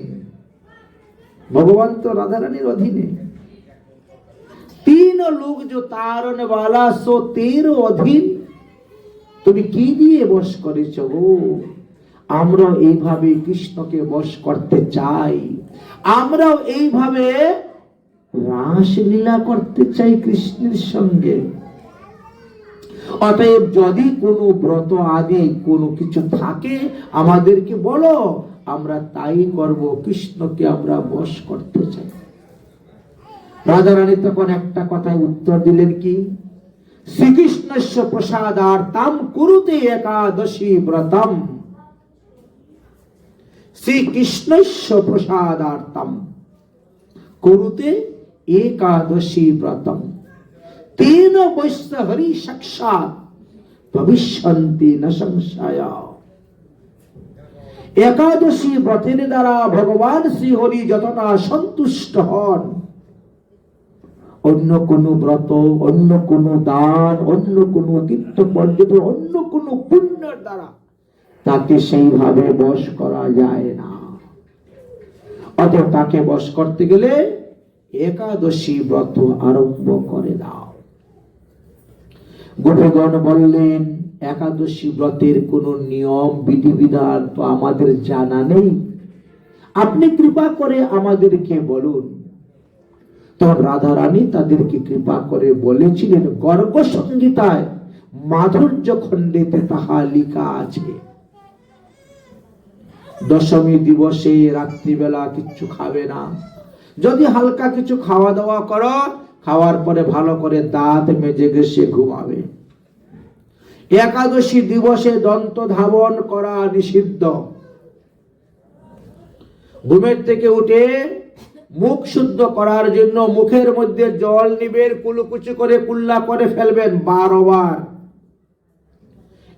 भगवान तो राधा रानीर अधीने, तीन लोग जो तारने वाला सो तेरो अधीन। তুমি কি দিয়ে বশ করেছ গো? আমরা এইভাবে কৃষ্ণকে বশ করতে চাই, আমরাও এইভাবে রাসলীলা করতে চাই কৃষ্ণের সঙ্গে। অতএব যদি কোনো ব্রত আদি কোনো কিছু থাকে আমাদেরকে বলো, আমরা তাই করব, কৃষ্ণকে আমরা বশ করতে চাই। রাজা রানী তখন একটা কথায় উত্তর দিলেন, কি? শ্রীকৃষ্ণস্য প্রসাদার্থম কুরুতে একাদশী ব্রতম। শ্রীকৃষ্ণস্য প্রসাদার্থম কুরুতে एकादशी व्रतम तेन वैश्य हरि साक्षात भविष्यन्ति न संशय। एकादशी व्रतेर द्वारा भगवान श्री हरि যতটা সন্তুষ্ট হন, অন্য কোন ব্রত, অন্য কোন দান, অন্য কোন তীর্থ পর্যটন, অন্য কোন পুণ্যের দ্বারা তাকে সেইভাবে বশ করা যায় না। অতএব তাকে বশ করতে গেলে একাদশী ব্রত আরম্ভ করে দাও। গোপীগণ বললেন, একাদশী ব্রতের কোন নিয়ম বিধিবিধান তো আমাদের জানা নেই, আপনি কৃপা করে আমাদেরকে বলুন। তো রাধা রানী তাদেরকে কৃপা করে বলেছিলেন, গর্গ সংহিতায় মাধুর্য খণ্ডেতে তাহা লিখা আছে, দশমী দিবসে রাত্রিবেলা কিচ্ছু খাবে না। যদি হালকা কিছু খাওয়া দাওয়া করো, খাওয়ার পরে ভালো করে দাঁত মেজে ঘেষে ঘুমাবে। একাদশী দিবসে দন্ত ধাবন করা নিষিদ্ধ। ঘুমের থেকে উঠে মুখ শুদ্ধ করার জন্য মুখের মধ্যে জল নিবেন, কুলুকুচি করে কুল্লা করে ফেলবেন 12 বার।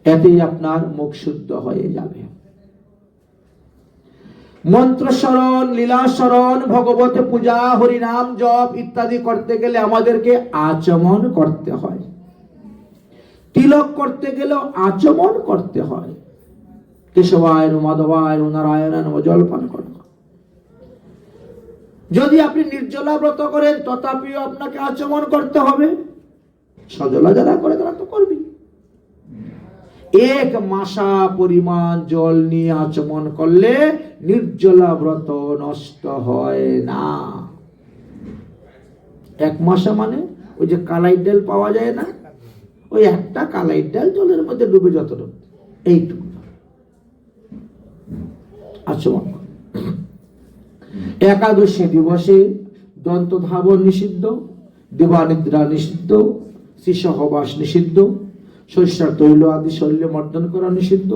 এতেই আপনার মুখ শুদ্ধ হয়ে যাবে। মন্ত্র স্মরণ, লীলা স্মরণ, ভগবত পূজা, হরিনাম জপ ইত্যাদি করতে গেলে আমাদেরকে আচমন করতে হয়। তিলক করতে গেলেও আচমন করতে হয়। কেশবায় মাধবায় নারায়ণ জলপান করা। যদি আপনি নির্জলা ব্রত করেন তথাপিও আপনাকে আচমন করতে হবে। সজলা যারা করে তারা তো করবি। 1 মাসা পরিমাণ জল নিয়ে আচমন করলে নির্জলা ব্রত নষ্ট হয় না। 1 মাসা মানে ওই যে কালাই ডাল পাওয়া যায় না, ওই একটা কালাই ডাল জলের মধ্যে ডুবে যতটুকু, এইটুকু আচমন। একাদশী দিবসে দন্ত ধাবন নিষিদ্ধ, দিবানিদ্রা নিষিদ্ধ, শিশহবাস নিষিদ্ধ, শস্যের তৈল আদি শরীরে মর্দন করা নিষিদ্ধ,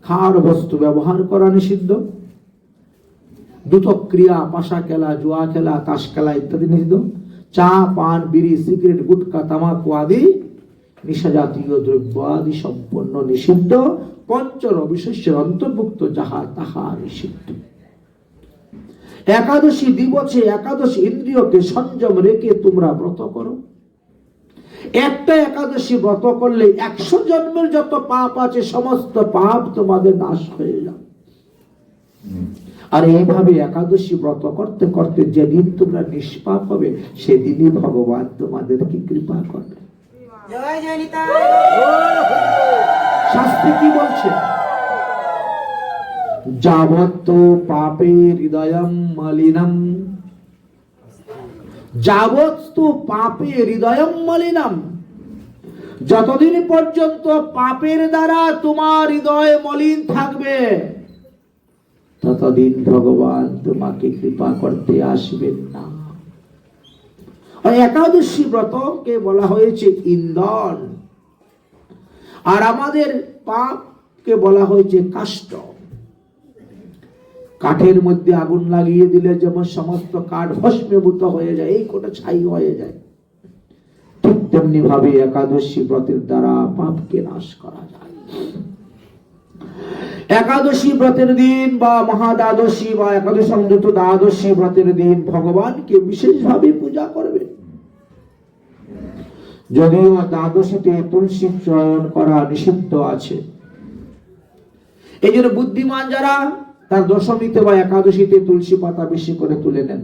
খাওয়ার বস্তু ব্যবহার করা নিষিদ্ধ, দ্রুত ক্রিয়া, পাশা খেলা, জুয়া খেলা, তাস খেলা ইত্যাদি নিষিদ্ধ, চা, পান, বিড়ি, সিগারেট, গুটকা, তামাকু আদি নিশা জাতীয় দ্রব্য আদি সম্পূর্ণ নিষিদ্ধ। পঞ্চরবি শস্যের অন্তর্ভুক্ত যাহা তাহা নিষিদ্ধ। একাদশী দিবসে একাদশী ইন্দ্রিয়কে সংযম রেখে তোমরা ব্রত করো। একটা একাদশী ব্রত করলে 100 জন্মের যত পাপ আছে সমস্ত পাপ তোমাদের নাশ হয়ে যাবে। আর এইভাবে একাদশী ব্রত করতে করতে যেদিন তোমরা নিষ্পাপ হবে সেদিনই ভগবান তোমাদেরকে কৃপা করবে। শাস্ত্রে কি বলছে? যাবত পাপে হৃদয়ম মলিনম, যাবত পাপে হৃদয়ম মলিনম, যতদিন পর্যন্ত পাপের দ্বারা তোমার হৃদয় মলিন থাকবে ততদিন ভগবান তোমাকে কৃপা করতে আসবেন না। একাদশী ব্রতকে বলা হয়েছে ইন্ধন, আর আমাদের পাপকে বলা হয়েছে কাষ্ঠ। কাঠের মধ্যে আগুন লাগিয়ে দিলে যেমন সমস্ত কাঠ ভস্মীভূত হয়ে যায়, এই কোটা ছাই হয়ে যায়, ঠিক তেমনি ভাবে একাদশী ব্রতের দ্বারা পাপকে নাশ করা যায়। একাদশী ব্রতের দিন বা মহাদ্বাদশী বা একাদশী সংযুক্ত দ্বাদশী ব্রতের দিন ভগবানকে বিশেষভাবে পূজা করবে। যদিও দ্বাদশীতে তুলসী চয়ন করা নিষিদ্ধ আছে, এই জন্য বুদ্ধিমান যারা তার দশমীতে বা একাদশীতে তুলসী পাতা বেশি করে তুলে নেন।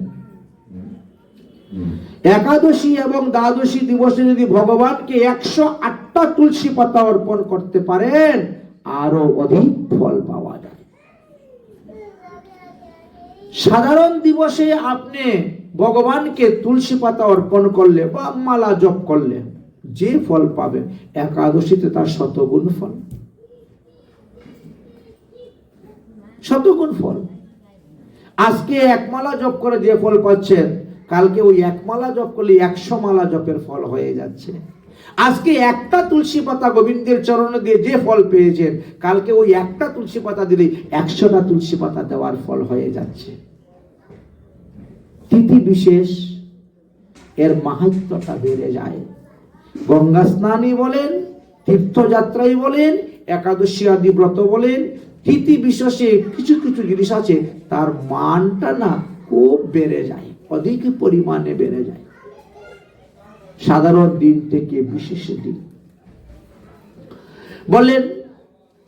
একাদশী এবং দ্বাদশী দিবসে যদি ভগবানকে 108টা তুলসী পাতা অর্পণ করতে পারেন আরো অধিক ফল পাওয়া যায়। সাধারণ দিবসে আপনি ভগবানকে তুলসী পাতা অর্পণ করলে বা মালা জপ করলে যে ফল পাবেন, একাদশীতে তার 100 গুণ ফল, 100 গুণ ফল। আজকে 1 মালা জপ করে যে ফল পাচ্ছেন, কালকে ওই 1 মালা জপ করলে 100 মালা জপের ফল হয়ে যাচ্ছে। আজকে একটা তুলসী পাতা গোবিন্দের চরণে দিয়ে যে ফল পেয়েছেন, কালকে ওই একটা তুলসী পাতা দিলে 100টা তুলসী পাতা দেওয়ার ফল হয়ে যাচ্ছে। তিথি বিশেষ এর মাহাত্ম্যটা বেড়ে যায়। গঙ্গা স্নানই বলেন, তীর্থযাত্রাই বলেন, একাদশী আদি ব্রত বলেন, তিথি বিশেষে কিছু কিছু জিনিস আছে তার মানটা না খুব বেড়ে যায়, অধিক পরিমাণে বেড়ে যায় সাধারণ দিন থেকে বিশেষ দিন। বলেন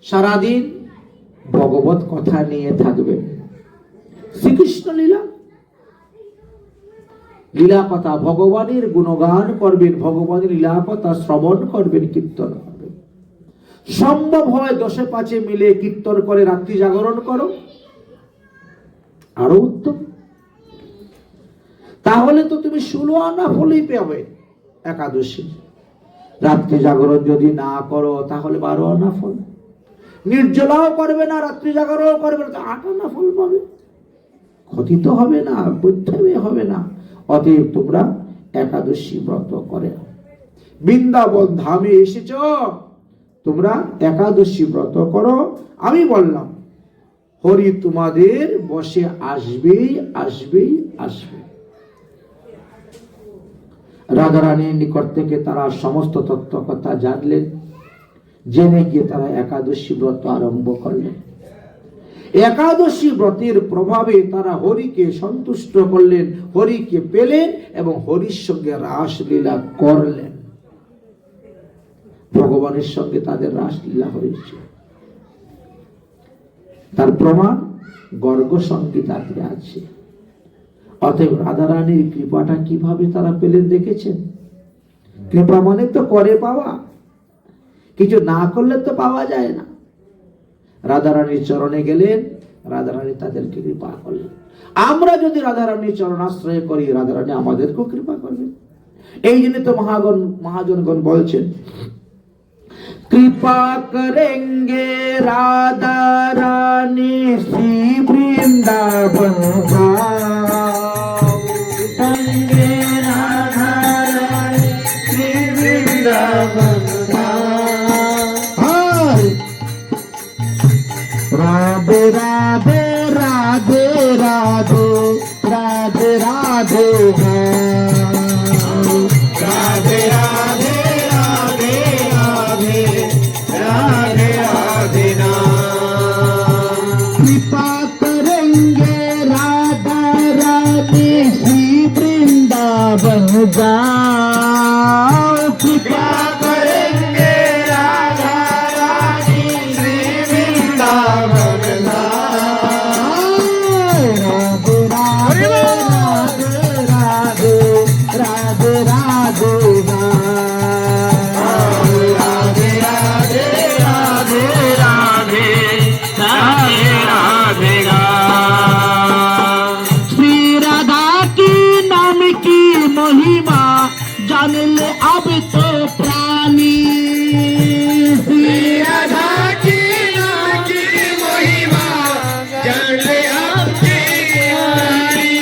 সারাদিন ভগবত কথা নিয়ে থাকবেন, শ্রীকৃষ্ণ লীলা, লীলা কথা, ভগবানের গুণগান করবেন, ভগবানের লীলা কথা শ্রবণ করবেন, কীর্তন করবেন। সম্ভব হয় 10-5 মিলে কীর্তন করে রাত্রি জাগরণ করো, আরো উত্তম। তাহলে তো তুমি 16 আনা ফলই পাবে একাদশী। রাত্রি জাগরণ যদি না করো তাহলে 12 আনা ফল। নির্জলাও করবে না, রাত্রি জাগরণও করবে না, 8 আনা ফল পাবে। ক্ষতি তো হবে না, বৈধব্য হবে না। অতএব তোমরা একাদশী ব্রত করে বৃন্দাবন ধামে এসেছ, তোমরা একাদশী ব্রত করো। আমি বললাম হরি তোমাদের বসে আসবেই আসবেই আসবে। রাধারানীর নিকট থেকে তারা সমস্ত তত্ত্ব কথা জানলেন। জেনে গিয়ে তারা একাদশী ব্রত আরম্ভ করলেন। একাদশী ব্রতের প্রভাবে তারা হরিকে সন্তুষ্ট করলেন, হরিকে পেলেন এবং হরির সঙ্গে রাসলীলা করলেন। ভগবানের সঙ্গে তাদের রাসলীলা হয়েছে। তার প্রমাণ গর্গ সংগীতাতে আছে। অতএব রাধারানীর কৃপাটা কিভাবে তারা পেলেন দেখেছেন? কৃপা মানে তো করে পাওয়া, কিছু না করলে তো পাওয়া যায় না। রাধারানীর চরণে গেলেন, রাধারানী তাদেরকে কৃপা করলেন। আমরা যদি রাধারানীর চরণাশ্রয় করি, রাধারানী আমাদেরকেও কৃপা করবেন। এই জন্য তো মহাজনগণ বলছেন, কৃপা করেঙ্গে রাধা রানী শ্রী বৃন্দাবন संगे राधा रानी श्री वृंदावन राधे राधे राधे राधे राधे राधे राधे राधे राधे राधे राधे राधे नाम। कृपा करेंगे राधा रानी श्री वृंदावन जाओ। कृपा करेंगे राधा रानी श्री वृंदावन राधे राधे राधे राधे राधे राधे राधे राधे राधे राधे राधे श्री राधा की नाम की महिमा जान ले अब तो प्राणी। श्री राधा की नाम की महिमा जान ले आपकी रानी।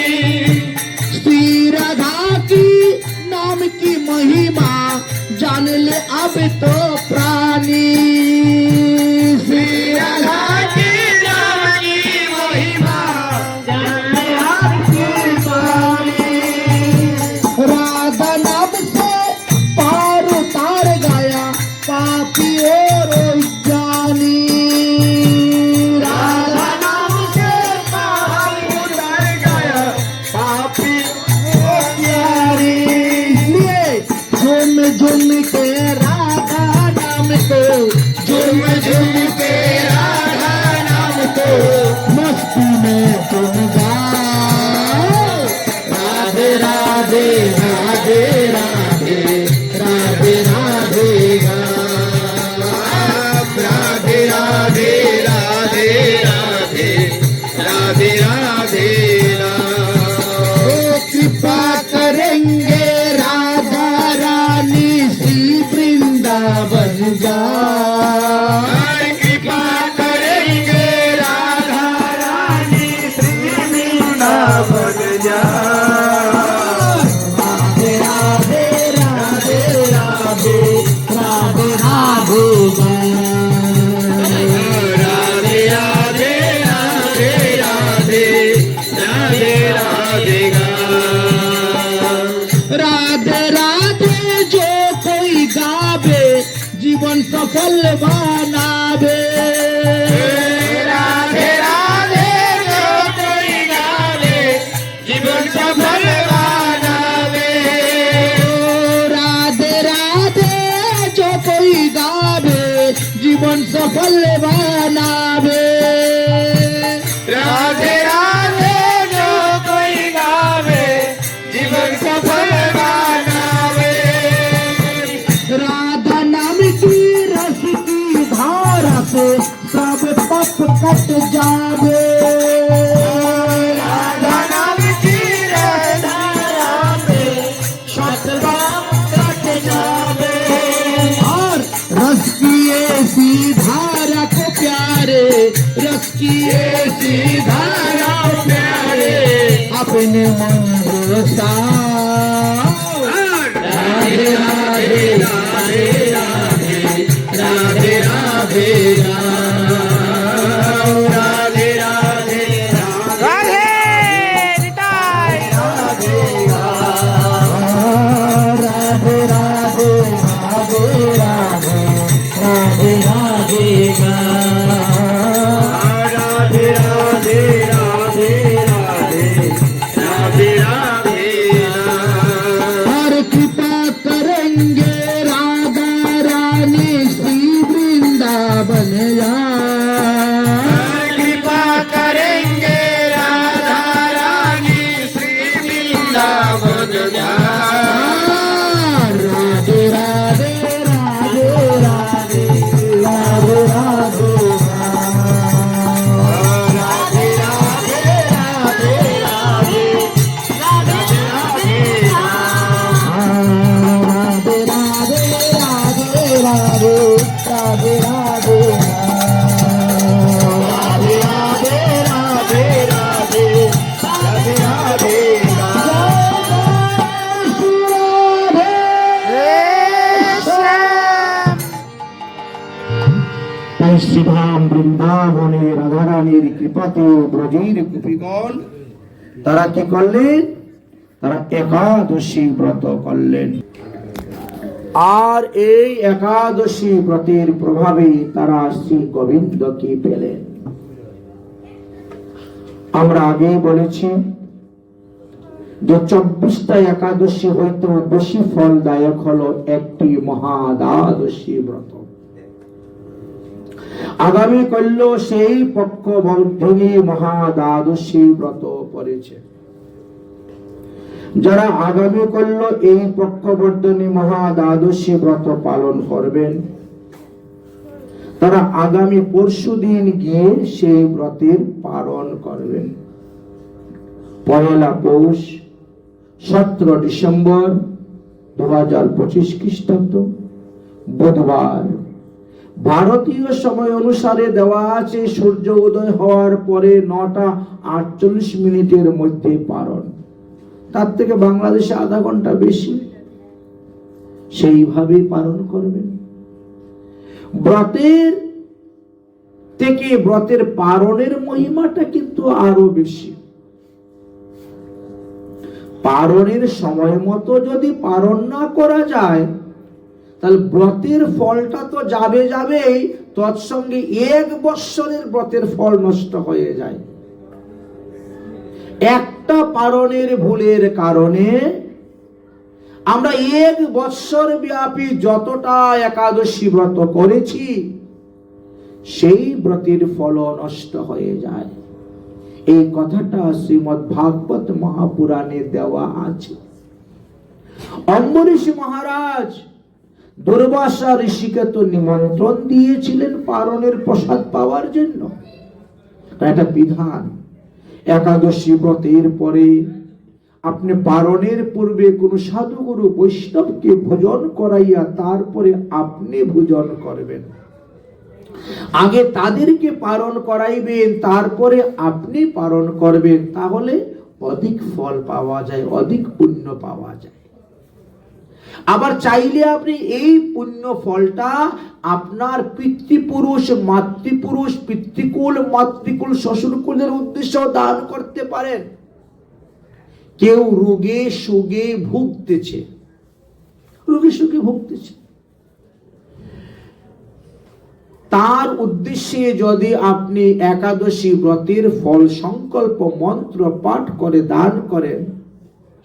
श्री राधा की नाम की महिमा जान ले अब तो प्राणी। श्री राधा की नाम की महिमा जान ले आपकी रानी। राधा नाम से पार उतार गया पापी और ज्ञानी। राधा नाम से पार उतर गया पापी वो प्यारी। इसलिए झूम झूम के राधा नाम को, झूम झूम के राधा नाम को मस्ती में तुम गाओ। राधे राधे राधे राधे राधे राधे राधे राधे राधे राधे राधे राधे ओ कृपा करेंगे राधा रानी श्री वृंदावन जाओ। कृपा करेंगे राधा रानी श्री वृंदावन राधे राधे राधे राधे राधे राधे राधे राधे राधे राधे राधे राधे राधे राधे जो कोई गावे जीवन सफल बनावे। राधे राधे जो कोई गावे जीवन सफल बनावे। राधे राधे जो कोई गावे जीवन सफल बनावे। राधे राधे जो कोई गावे जीवन सफल बनावे। राधा नाम की रस की धारा से सब पाप कट जावे। राधा नाम की धारा पे सब पाप कट जावे। और रस की ऐसी धारा को प्यारे, रस की ऐसी धारा को प्यारे अपने मन रसाओ। राधे राधे राधे राधे राधे राधे राधे राधे राधे রাধে রাধে রাধে রাধে রাধে রাধে রাধে রাধে শ্রীধাম বৃন্দাবনে রাধারানীর কৃপাতে ব্রজের গোপীগণ তারা কি করলেন? তারা একাদশী ব্রত করলেন। আর এই একাদশী ব্রতের প্রভাবে তারা শ্রী গোবিন্দকে পেলেন। আমরা আগে বলেছি যে 24টা একাদশী হইতে বেশি ফলদায়ক হলো একটি মহাদ্বাদশী ব্রত। আগামী কল্য সেই পক্ষ বর্ধিনী মহাদ্বাদশী ব্রত পড়েছে। যারা আগামী কল্য এই পক্ষবর্ধনী মহাদ্বাদশী ব্রত পালন করবেন তারা আগামী পরশু দিন গিয়ে সেই ব্রতের পালন করবেন। 1 পৌষ 17 ডিসেম্বর 2025 খ্রিস্টাব্দ বুধবার ভারতীয় সময় অনুসারে দেওয়া আছে সূর্য উদয় হওয়ার পরে 9টা 48 মিনিটের মধ্যে পালন। তার থেকে বাংলাদেশে আধা ঘন্টা বেশি। সেইভাবেই পালন করবেন। ব্রতের থেকে ব্রতের পালনের মহিমাটা কিন্তু আরো বেশি। পালনের সময় মতো যদি পালন না করা যায় তাহলে ব্রতের ফলটা তো যাবেই, তৎসঙ্গে 1 বৎসরের ব্রতের ফল নষ্ট হয়ে যায়। একটা পালনের ভুলের কারণে আমরা 1 বৎসর ব্যাপী যতটা একাদশী ব্রত করেছি সেই ব্রতের ফল নষ্ট হয়ে যায়। এই কথাটা শ্রীমদ্ ভাগবত মহাপুরাণে দেওয়া আছে। অম্বরীশ মহারাজ দুর্বাসা ঋষিকে তো নিমন্ত্রণ দিয়েছিলেন পালনের প্রসাদ পাওয়ার জন্য। একটা বিধান, একাদশী ব্রতের পরে আপনি পালনের পূর্বে কোন সাধুগুরু বৈষ্ণবকে ভোজন করাইয়া তারপরে আপনি ভোজন করবেন। আগে তাদেরকে পালন করাইবেন, তারপরে আপনি পালন করবেন, তাহলে অধিক ফল পাওয়া যায়, অধিক পুণ্য পাওয়া যায়। আবার চাইলে আপনি এই পুণ্য ফলটা আপনার পিতৃপুরুষ, মাতৃপুরুষ, পিতৃকুল, মাতৃকুল, শ্বশুরকুলের উদ্দেশ্যে দান করতে পারেন। কেউ রোগে সুগে ভুগতেছে, তার উদ্দেশ্যে যদি আপনি একাদশী ব্রতের ফল সংকল্প মন্ত্র পাঠ করে দান করেন,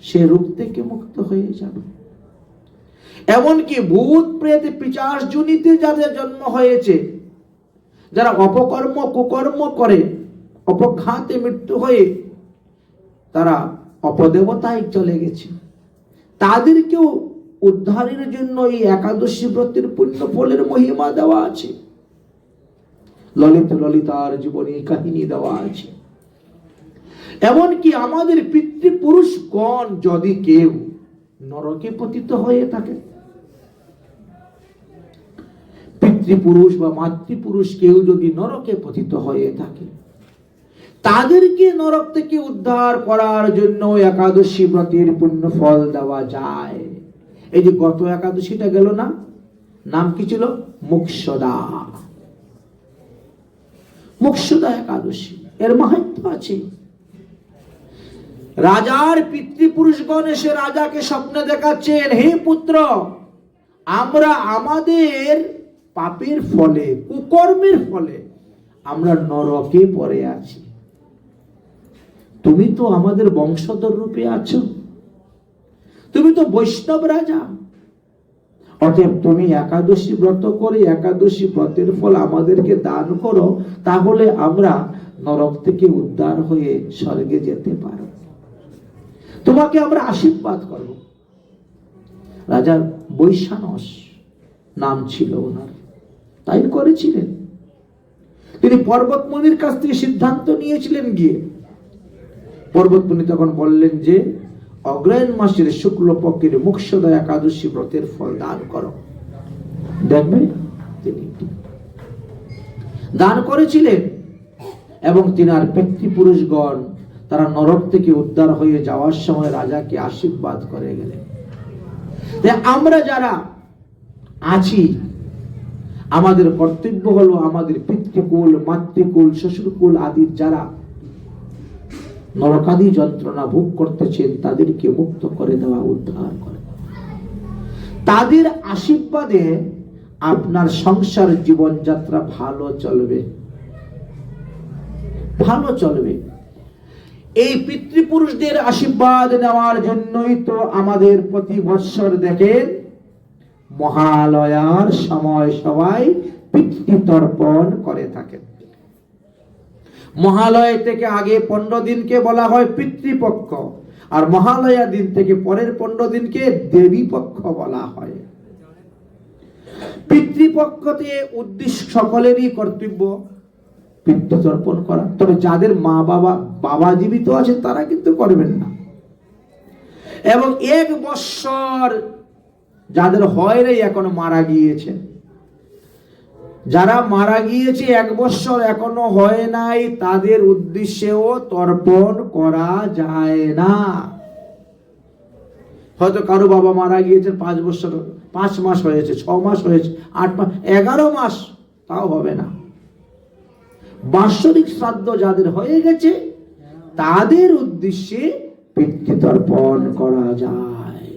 সে রোগ থেকে মুক্ত হয়ে যাবে। এমনকি ভূত প্রেত পিশাচ যোনিতে যাদের জন্ম হয়েছে, যারা অপকর্ম কুকর্ম করে অপঘাতে মৃত্যু হয়ে তারা অপদেবতায় চলে গেছে, তাদেরকেও উদ্ধারের জন্য এই একাদশী ব্রতের পুণ্য ফলের মহিমা দেওয়া আছে। ললিতার জীবনী কাহিনী দেওয়া আছে। এমনকি আমাদের পিতৃপুরুষগণ যদি কেউ নরকে পতিত হয়ে থাকে, পিতৃপুরুষ বা মাতৃপুরুষ কেউ যদি নরকে পতিত হয়ে থাকে, তাদেরকে নরক থেকে উদ্ধার করার জন্য একাদশী ব্রতের পুণ্য ফল দেওয়া যায়। এই যে গত একাদশীটা গেল না, নাম কি ছিল? মোক্ষদা একাদশী। এর মাহাত্ম্য আছে। রাজার পিতৃপুরুষগণ এসে রাজাকে স্বপ্নে দেখাচ্ছেন, হে পুত্র, আমরা আমাদের পাপের ফলে, কুকর্মের ফলে আমরা নরকে পড়ে আছি। তুমি তো আমাদের বংশধর রূপে আছো, তুমি তো বৈষ্ণব রাজা, অতএব তুমি একাদশী ব্রত করে একাদশী ব্রতের ফল আমাদেরকে দান করো, তাহলে আমরা নরক থেকে উদ্ধার হয়ে স্বর্গে যেতে পারব, তোমাকে আমরা আশীর্বাদ করব। রাজা বৈশানস নাম ছিল ওনার, তাই করেছিলেন। তিনি পর্বতমুনির কাছ থেকে সিদ্ধান্ত নিয়েছিলেন। গিয়ে পর্বতমুনি তখন বললেন যে অগ্রহায়ণ মাসের শুক্লপক্ষের মোক্ষদা একাদশী ব্রতের ফল দান করো। দেখবে তিনি দান করেছিলেন এবং তিনার পিতৃপুরুষগণ তারা নরক থেকে উদ্ধার হয়ে যাওয়ার সময় রাজাকে আশীর্বাদ করে গেলেন। আমরা যারা আছি আমাদের কর্তব্য হলো আমাদের পিতৃকুল, মাতৃকুল, শ্বশুরকুল আদির যারা নরকাদি যন্ত্রণা ভোগ করতেছেন তাদেরকে মুক্ত করে দেওয়া, উদ্ধার করে দেওয়া। তাদের আশীর্বাদে আপনার সংসার জীবনযাত্রা ভালো চলবে, ভালো চলবে। এই পিতৃপুরুষদের আশীর্বাদ নেওয়ার জন্যই তো আমাদের প্রতি বৎসর দেখেন মহালয়ার সময় সবাই পিতৃতর্পণ করে থাকেন। মহালয়া থেকে আগে 15 দিনকে বলা হয় পিতৃপক্ষ, আর মহালয়া দিন থেকে পরের 15 দিনকে দেবী পক্ষ বলা হয়। পিতৃপক্ষতে উদ্দেশ্য সকলেরই কর্তব্য পিতৃতর্পণ করা, তবে যাদের মা বাবা জীবিত আছে তারা কিন্তু করবেন না। এবং 1 বৎসর যাদের হয় নাই এখনো মারা গিয়েছে, যারা মারা গিয়েছে 1 বৎসর এখনো হয় নাই তাদের উদ্দেশ্যেও তর্পণ করা যায় না। হয়তো কারো বাবা মারা গিয়েছে 5 বৎসর, 5 মাস হয়েছে, 6 মাস হয়েছে, 8 মাস, 11 মাস, তাও হবে না। বাৎসরিক শ্রাদ্ধ যাদের হয়ে গেছে তাদের উদ্দেশ্যে পিতৃতর্পণ করা যায়,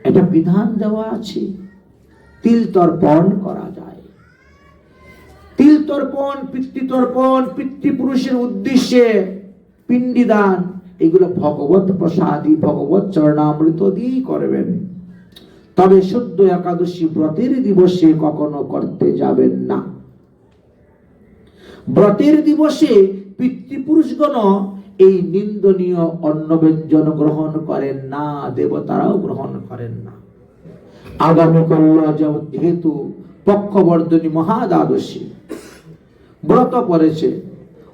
এটা বিধান দেওয়া আছে। তিল তর্পণ করা যায়। তিল তর্পণ, পিতৃতর্পণ, পিতৃপুরুষের উদ্দেশ্যে পিণ্ডিদান, এগুলো ভগবত প্রসাদী, ভগবত চরণামৃত দিয়েই করবেন। তবে শুদ্ধ একাদশী ব্রতের দিবসে কখনো করতে যাবেন না। ব্রতের দিবসে পিতৃপুরুষগণ এই নিন্দনীয় অন্ন ব্যঞ্জন গ্রহণ করেন না, দেবতারাও গ্রহণ করেন না। আগামীকাল যেহেতু পক্ষবর্ধনী মহাদ্বাদশী ব্রত পড়েছে,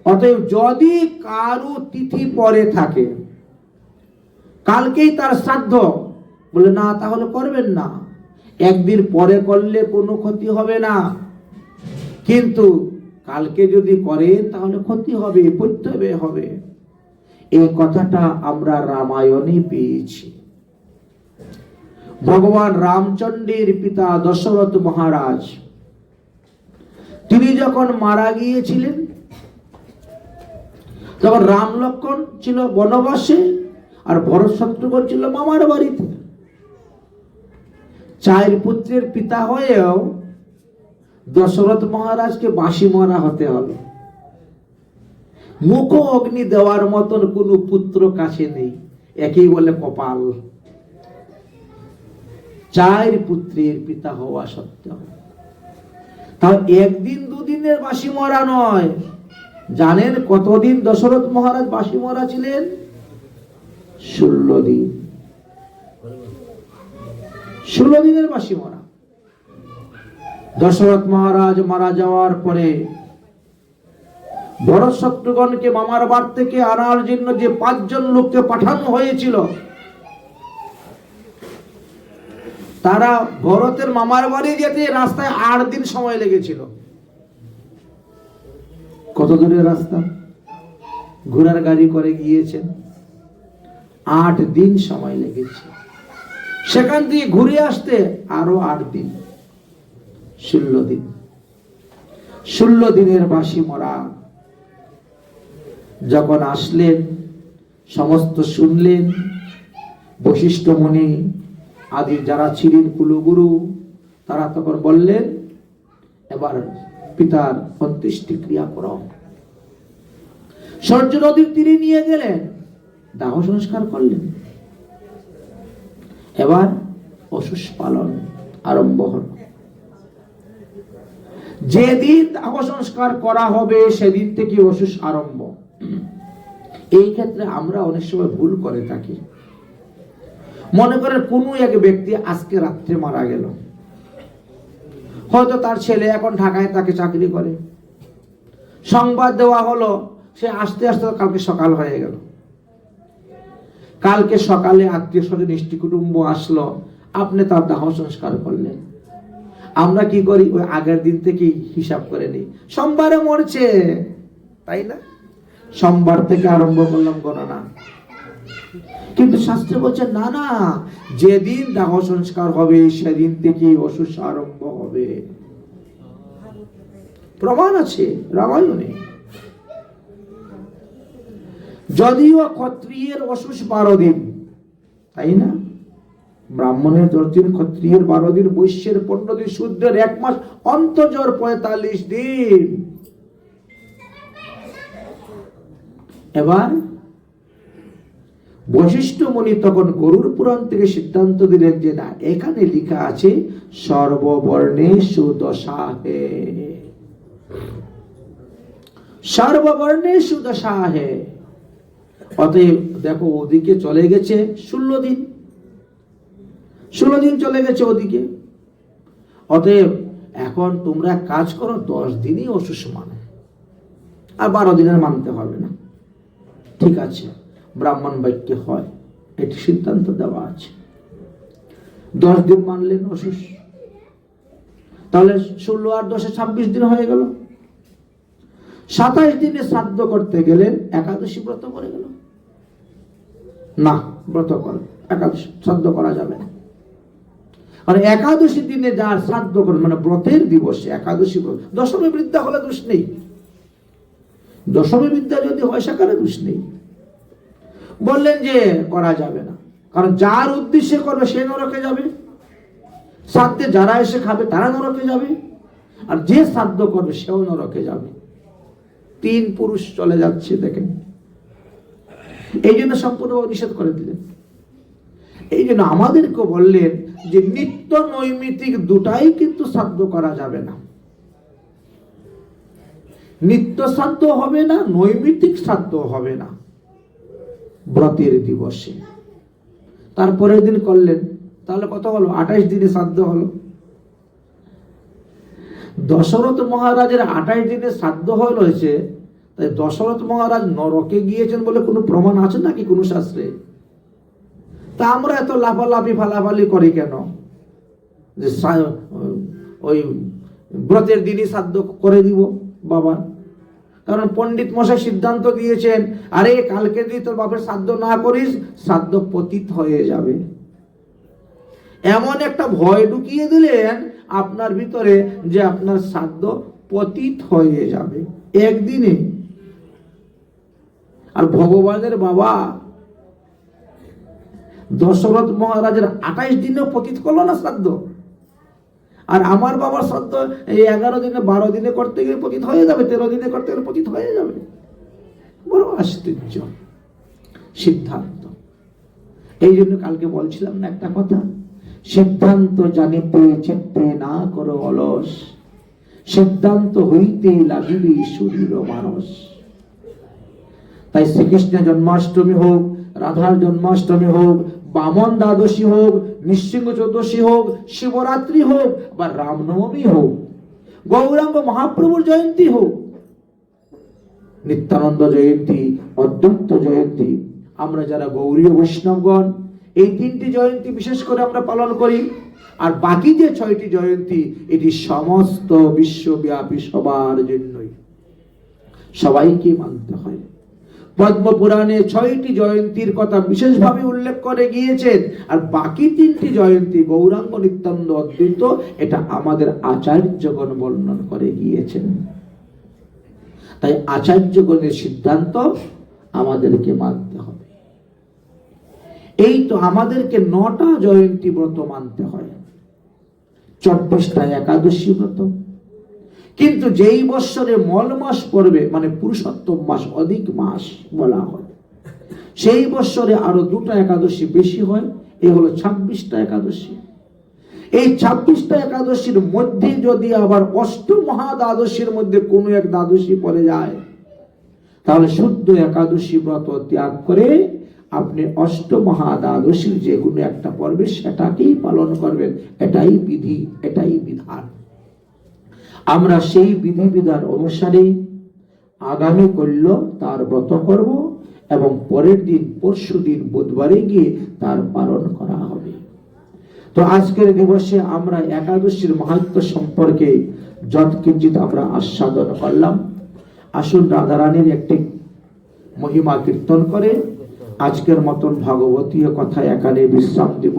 অতএব যদি কারো তিথি পরে থাকে, কালকেই তার শ্রাদ্ধ, বলে না তাহলে করবেন না, একদিন পরে করলে কোনো ক্ষতি হবে না, কিন্তু কালকে যদি করেন তাহলে ক্ষতি হবে, প্রত্যয় হবে। এই কথাটা আমরা রামায়ণে পেয়েছি। ভগবান রামচন্দ্রের পিতা দশরথ মহারাজ তিনি যখন মারা গিয়েছিলেন তখন রাম লক্ষ্মণ ছিল বনবাসে আর ভরত শত্রুঘ্ন ছিল মামার বাড়িতে। 4 পুত্রের পিতা হয়েও দশরথ মহারাজকে বাঁশি মরা হতে হলো। মুখ অগ্নি দেওয়ার মতন কোন পুত্র কাছে নেই, একই বলে কপাল। 4 পুত্রের পিতা হওয়া সত্ত্বেও, তাও 1 দিন 2 দিনের বাঁশি মরা নয়। জানেন কতদিন দশরথ মহারাজ বাঁশি মরা ছিলেন? 16 দিন। 16 দিনের বাঁশি মরা। দশরথ মহারাজ মারা যাওয়ার পরে ভরত শত্রুঘ্নকে মামার বাড়ি থেকে আনার জন্য যে 5 জন লোককে পাঠানো হয়েছিল, তারা ভরতের মামার বাড়ি যেতে রাস্তায় 8 দিন সময় লেগেছিল। কত দূরের রাস্তা? ঘোড়ার গাড়ি করে গিয়েছেন, 8 দিন সময় লেগেছে। সেখান থেকে ঘুরে আসতে আরো 8 দিন, 16 দিন। 16 দিনের বাঁশি মরা। যখন আসলেন সমস্ত শুনলেন, বশিষ্ঠ মুনি আদি যারা ছিলেন কুলগুরু, তারা তখন বললেন এবার পিতার অন্ত্যেষ্টি ক্রিয়া করো। সূর্য নদীর তীরে নিয়ে গেলেন, দাহ সংস্কার করলেন। এবার অসুষ পালন আরম্ভ হল। যেদিন দাহ সংস্কার করা হবে সেদিন থেকে অসুষ আরম্ভ। এই ক্ষেত্রে আমরা অনেক সময় ভুল করে থাকি। মনে করেন কোনো এক ব্যক্তি আজকে রাত্রে মারা গেল, হয়তো তার ছেলে এখন ঢাকায় তাকে চাকরি করে, সংবাদ দেওয়া হলো, সে আস্তে আস্তে কালকে সকাল হয়ে গেল। কালকে সকালে আত্মীয় স্বজন ইষ্টি কুটুম্ব আসলো, আপনি তার দাহ সংস্কার করলেন। আমরা কি করি, ওই আগের দিন থেকেই হিসাব করে নিই, সোমবারে মরছে, তাই না, সোমবার থেকে আরম্ভ করলাম গণনা। কিন্তু শাস্ত্রে বলছে না না, যেদিন দাহ সংস্কার হবে সেদিন থেকে অসুস আরম্ভ হবে। প্রমাণ আছে রামায়ণে। যদিও ক্ষত্রিয়ের অসুস 12 দিন, তাই না, ব্রাহ্মণের 10 দিন, ক্ষত্রিয়ের 12 দিন, বৈশ্যের 15 দিন, শূদ্রের 1 মাস, অন্তর্জর 45 দিন। এবার বশিষ্ঠ মুনি তখন গরুর পুরাণ থেকে সিদ্ধান্ত দিলেন যে না, এখানে লেখা আছে সর্ববর্ণেষু দশাহে, সর্ববর্ণেষু দশাহে। অতএব দেখো ওদিকে চলে গেছে 16 দিন, 16 দিন চলে গেছে ওদিকে। অতএব এখন তোমরা কাজ করো, 10 দিনই অসুস মানে, আর 12 দিনের মানতে হবে না। ঠিক আছে, ব্রাহ্মণ বাক্যে হয়, এটি সিদ্ধান্ত দেওয়া আছে। 10 দিন মানলেন অসুস, তাহলে 16 আর 10 26 দিন হয়ে গেল। 27 দিনে শ্রাদ্ধ করতে গেলেন, একাদশী ব্রত করে গেল না, ব্রত করে একাদশী শ্রাদ্ধ করা যাবে না। আর একাদশী দিনে যার শ্রাদ্ধ করে, মানে ব্রতের দিবসে একাদশী ব্রত, দশমী বিদ্যা হলে দোষ নেই, দশমী বিদ্যা যদি হয় সেখানে দোষ নেই। বললেন যে করা যাবে না, কারণ যার উদ্দেশ্যে করবে সে নরকে যাবে, শ্রাদ্ধে যারা এসে খাবে তারা নরকে যাবে, আর যে শ্রাদ্ধ করবে সেও নরকে যাবে। 3 পুরুষ চলে যাচ্ছে দেখেন। এই জন্য সম্পূর্ণ নিষেধ করে দিলেন। এই জন্য আমাদেরকে বললেন যে নিত্য নৈমিত্তিক দুটাই কিন্তু শ্রাদ্ধ করা যাবে না, নিত্য শ্রাদ্ধ হবে না, নৈমিত্তিক শ্রাদ্ধ হবে না ব্রতের দিবসে। তারপরের দিন করলেন, তাহলে কত হলো, 28 দিনে শ্রাদ্ধ হলো। দশরথ মহারাজের 28 দিনে শ্রাদ্ধ হয়েছে, তাই দশরথ মহারাজ নরকে গিয়েছেন বলে কোনো প্রমাণ আছে নাকি কোনো শাস্ত্রে? তা আমরা এত লাফালাফি ফালাফালি করি কেন যে ওই ব্রতের দিনই শ্রাদ্ধ করে দিব বাবা? কারণ পণ্ডিত মশাই সিদ্ধান্ত দিয়েছেন, আরে কালকে যদি তোর বাপের শ্রাদ্ধ না করিস শ্রাদ্ধ পতিত হয়ে যাবে। এমন একটা ভয় ঢুকিয়ে দিলেন আপনার ভিতরে যে আপনার শ্রাদ্ধ পতিত হয়ে যাবে একদিনে। আর ভগবানের বাবা দশরথ মহারাজের 28 দিনেও পতিত করলো না শ্রাদ্ধ, আর আমার বাবার শ্রাদ্ধ এই 11 দিনে 12 দিনে করতে গেলে পতিত হয়ে যাবে, 13 দিনে করতে গেলে পতিত হয়ে যাবে। বড় আশ্চর্য সিদ্ধান্ত। এই জন্য কালকে বলছিলাম না একটা কথা, সিদ্ধান্ত জানিতে চিত্তে না করো অলস, সিদ্ধান্ত হইতে লাগিবে শরীর মানস। তাই শ্রীকৃষ্ণের জন্মাষ্টমী হোক, রাধার জন্মাষ্টমী হোক, বামন দ্বাদশী হোক, নৃসিংহ চতুর্দশী হোক, শিবরাত্রি হোক বা রামনবমী হোক, গৌরাঙ্গ মহাপ্রভুর জয়ন্তী হোক, নিত্যানন্দ জয়ন্তী, অদ্বৈত জয়ন্তী, আমরা যারা গৌরীয় বৈষ্ণবগণ এই 3টি জয়ন্তী বিশেষ করে আমরা পালন করি। আর বাকি যে 6টি জয়ন্তী, এটি সমস্ত বিশ্বব্যাপী সবার জন্যই, সবাইকে মানতে হয়। পদ্ম পুরাণে 6টি জয়ন্তীর কথা বিশেষভাবে উল্লেখ করে গিয়েছেন, আর বাকি 3টি জয়ন্তী গৌরাঙ্গ, নিত্যানন্দ, অদ্বৈত, এটা আমাদের আচার্যগণ বর্ণন করে গিয়েছেন। তাই আচার্যগণের সিদ্ধান্ত আমাদেরকে মানতে হবে। এই তো আমাদেরকে 9টা জয়ন্তী ব্রত মানতে হয়, 24টা একাদশী ব্রত। কিন্তু যেই বৎসরে মল মাস পড়বে, মানে পুরুষোত্তম মাস, অধিক মাস বলা হয়, সেই বৎসরে আরো 2টা একাদশী বেশি হয়, এই হলো 26টা একাদশী। এই 26টা একাদশীর মধ্যে যদি আবার অষ্টমহাদ্বাদশীর মধ্যে কোনো এক দ্বাদশী পড়ে যায়, তাহলে শুদ্ধ একাদশী ব্রত ত্যাগ করে আপনি অষ্টমহাদ্বাদশীর যে কোনো একটা পর্বে সেটাকেই পালন করবেন। এটাই বিধি, এটাই বিধান। আমরা সেই বিধিবিধান অনুসারে আগামী করল তার ব্রত করব, এবং পরের দিন পরশু দিন বুধবারে গিয়ে তার পালন করা হবে। তো আজকের দিবসে আমরা একাদশীর মাহাত্ম্য সম্পর্কে যৎকিঞ্চিত আমরা আস্বাদন করলাম। আসুন রাধারানীর একটি মহিমা কীর্তন করে আজকের মতন ভগবতীয় কথা এখানে বিশ্রাম দেব।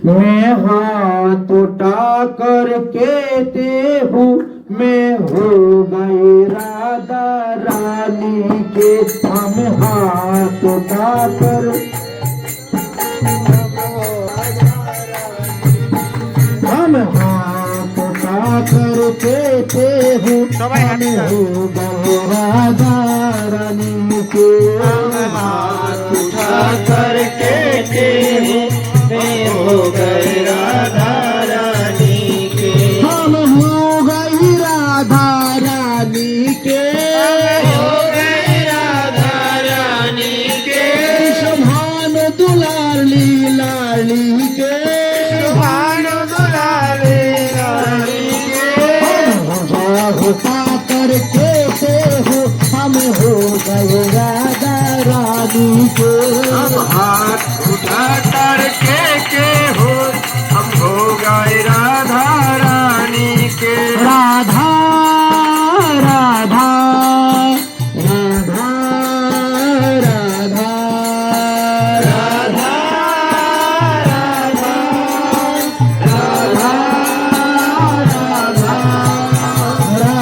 मैं हाथ उठाकर कहते हूँ मैं हो गई राधा रानी के। हम हाथ उठाकर हम हाथ उठाकर कहते हूँ हम हो गए राधा रानी के। हाथ उठाकर कहते हैं मैं हो गए राधा रानी के। हम हो गई राधा रानी के। हो गए राधा रानी के। सुभान दुलारी लाली के। सुभान दुलारी लाली के। उठाकर कहते हो हम हो गए राधा रानी के। हम हाथ उठाकर कहते हो हम हो गए राधा रानी के। राधा राधा राधा राधा राधा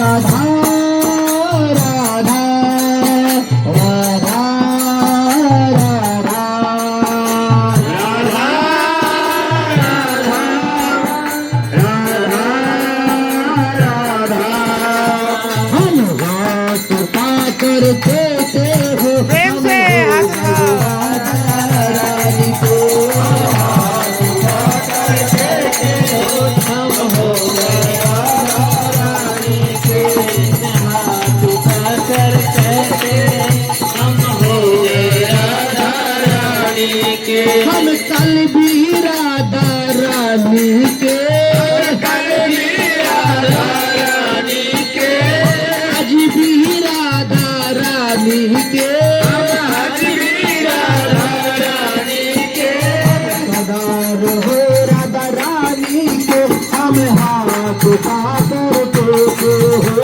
राधा राधा राधा राधा हम हाथ उठाकर कहते हो प्रेम से हाथ उठाओ। राधा रानी को। हम हो गए राधा रानी के। हाथ उठाकर कहते हम हो गए राधा रानी के। हम कल भी राधा रानी के। कल भी राधा रानी के। आज भी राधा रानी के। आज भी राधा रानी के। सदा रहो राधा रानी के। हम हाथ उठाकर कहते हो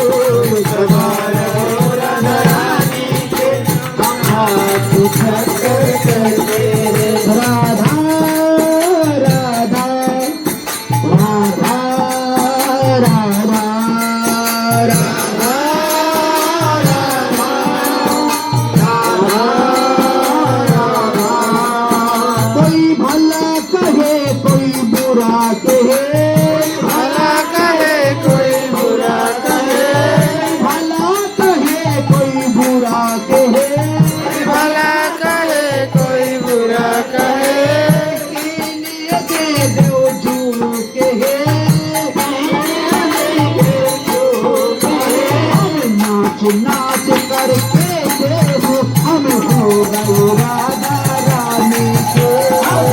सदा रहो राधा रानी के। हम हाथ उठाकर कहते हैं राधा राधा राधा राधा राधा कोई भला कहे कोई बुरा कहे। भला कहे कोई बुरा कहे। भला कहे कोई बुरा कहे। भला कहे कोई बुरा कहे। देव झूम कहे। नाच नाच करके देखो हम हो गए राधा रानी के। हम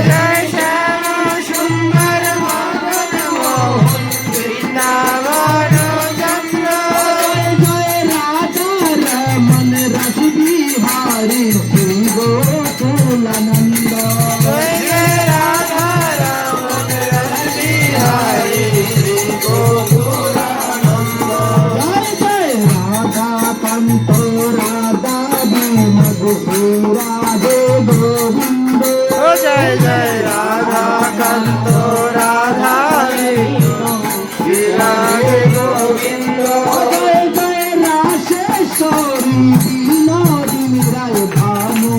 জয় শ্যাম সুন্দর মদন মোহন বৃন্দাবন চন্দ্র জয় রাধা রমন রস বিহারী শ্রী গোকুলানন্দ জয় জয় রাধা রমন রস বিহারী শ্রী গোকুলানন্দ জয় জয় রাধা কান্ত রাধা রাধে গোবিন্দ ও জয় জয় রাধা কান্ত রাধা রাধে গোবিন্দ জয় জয় রাশেশ্বরী বিনোদিনী রায় ভানু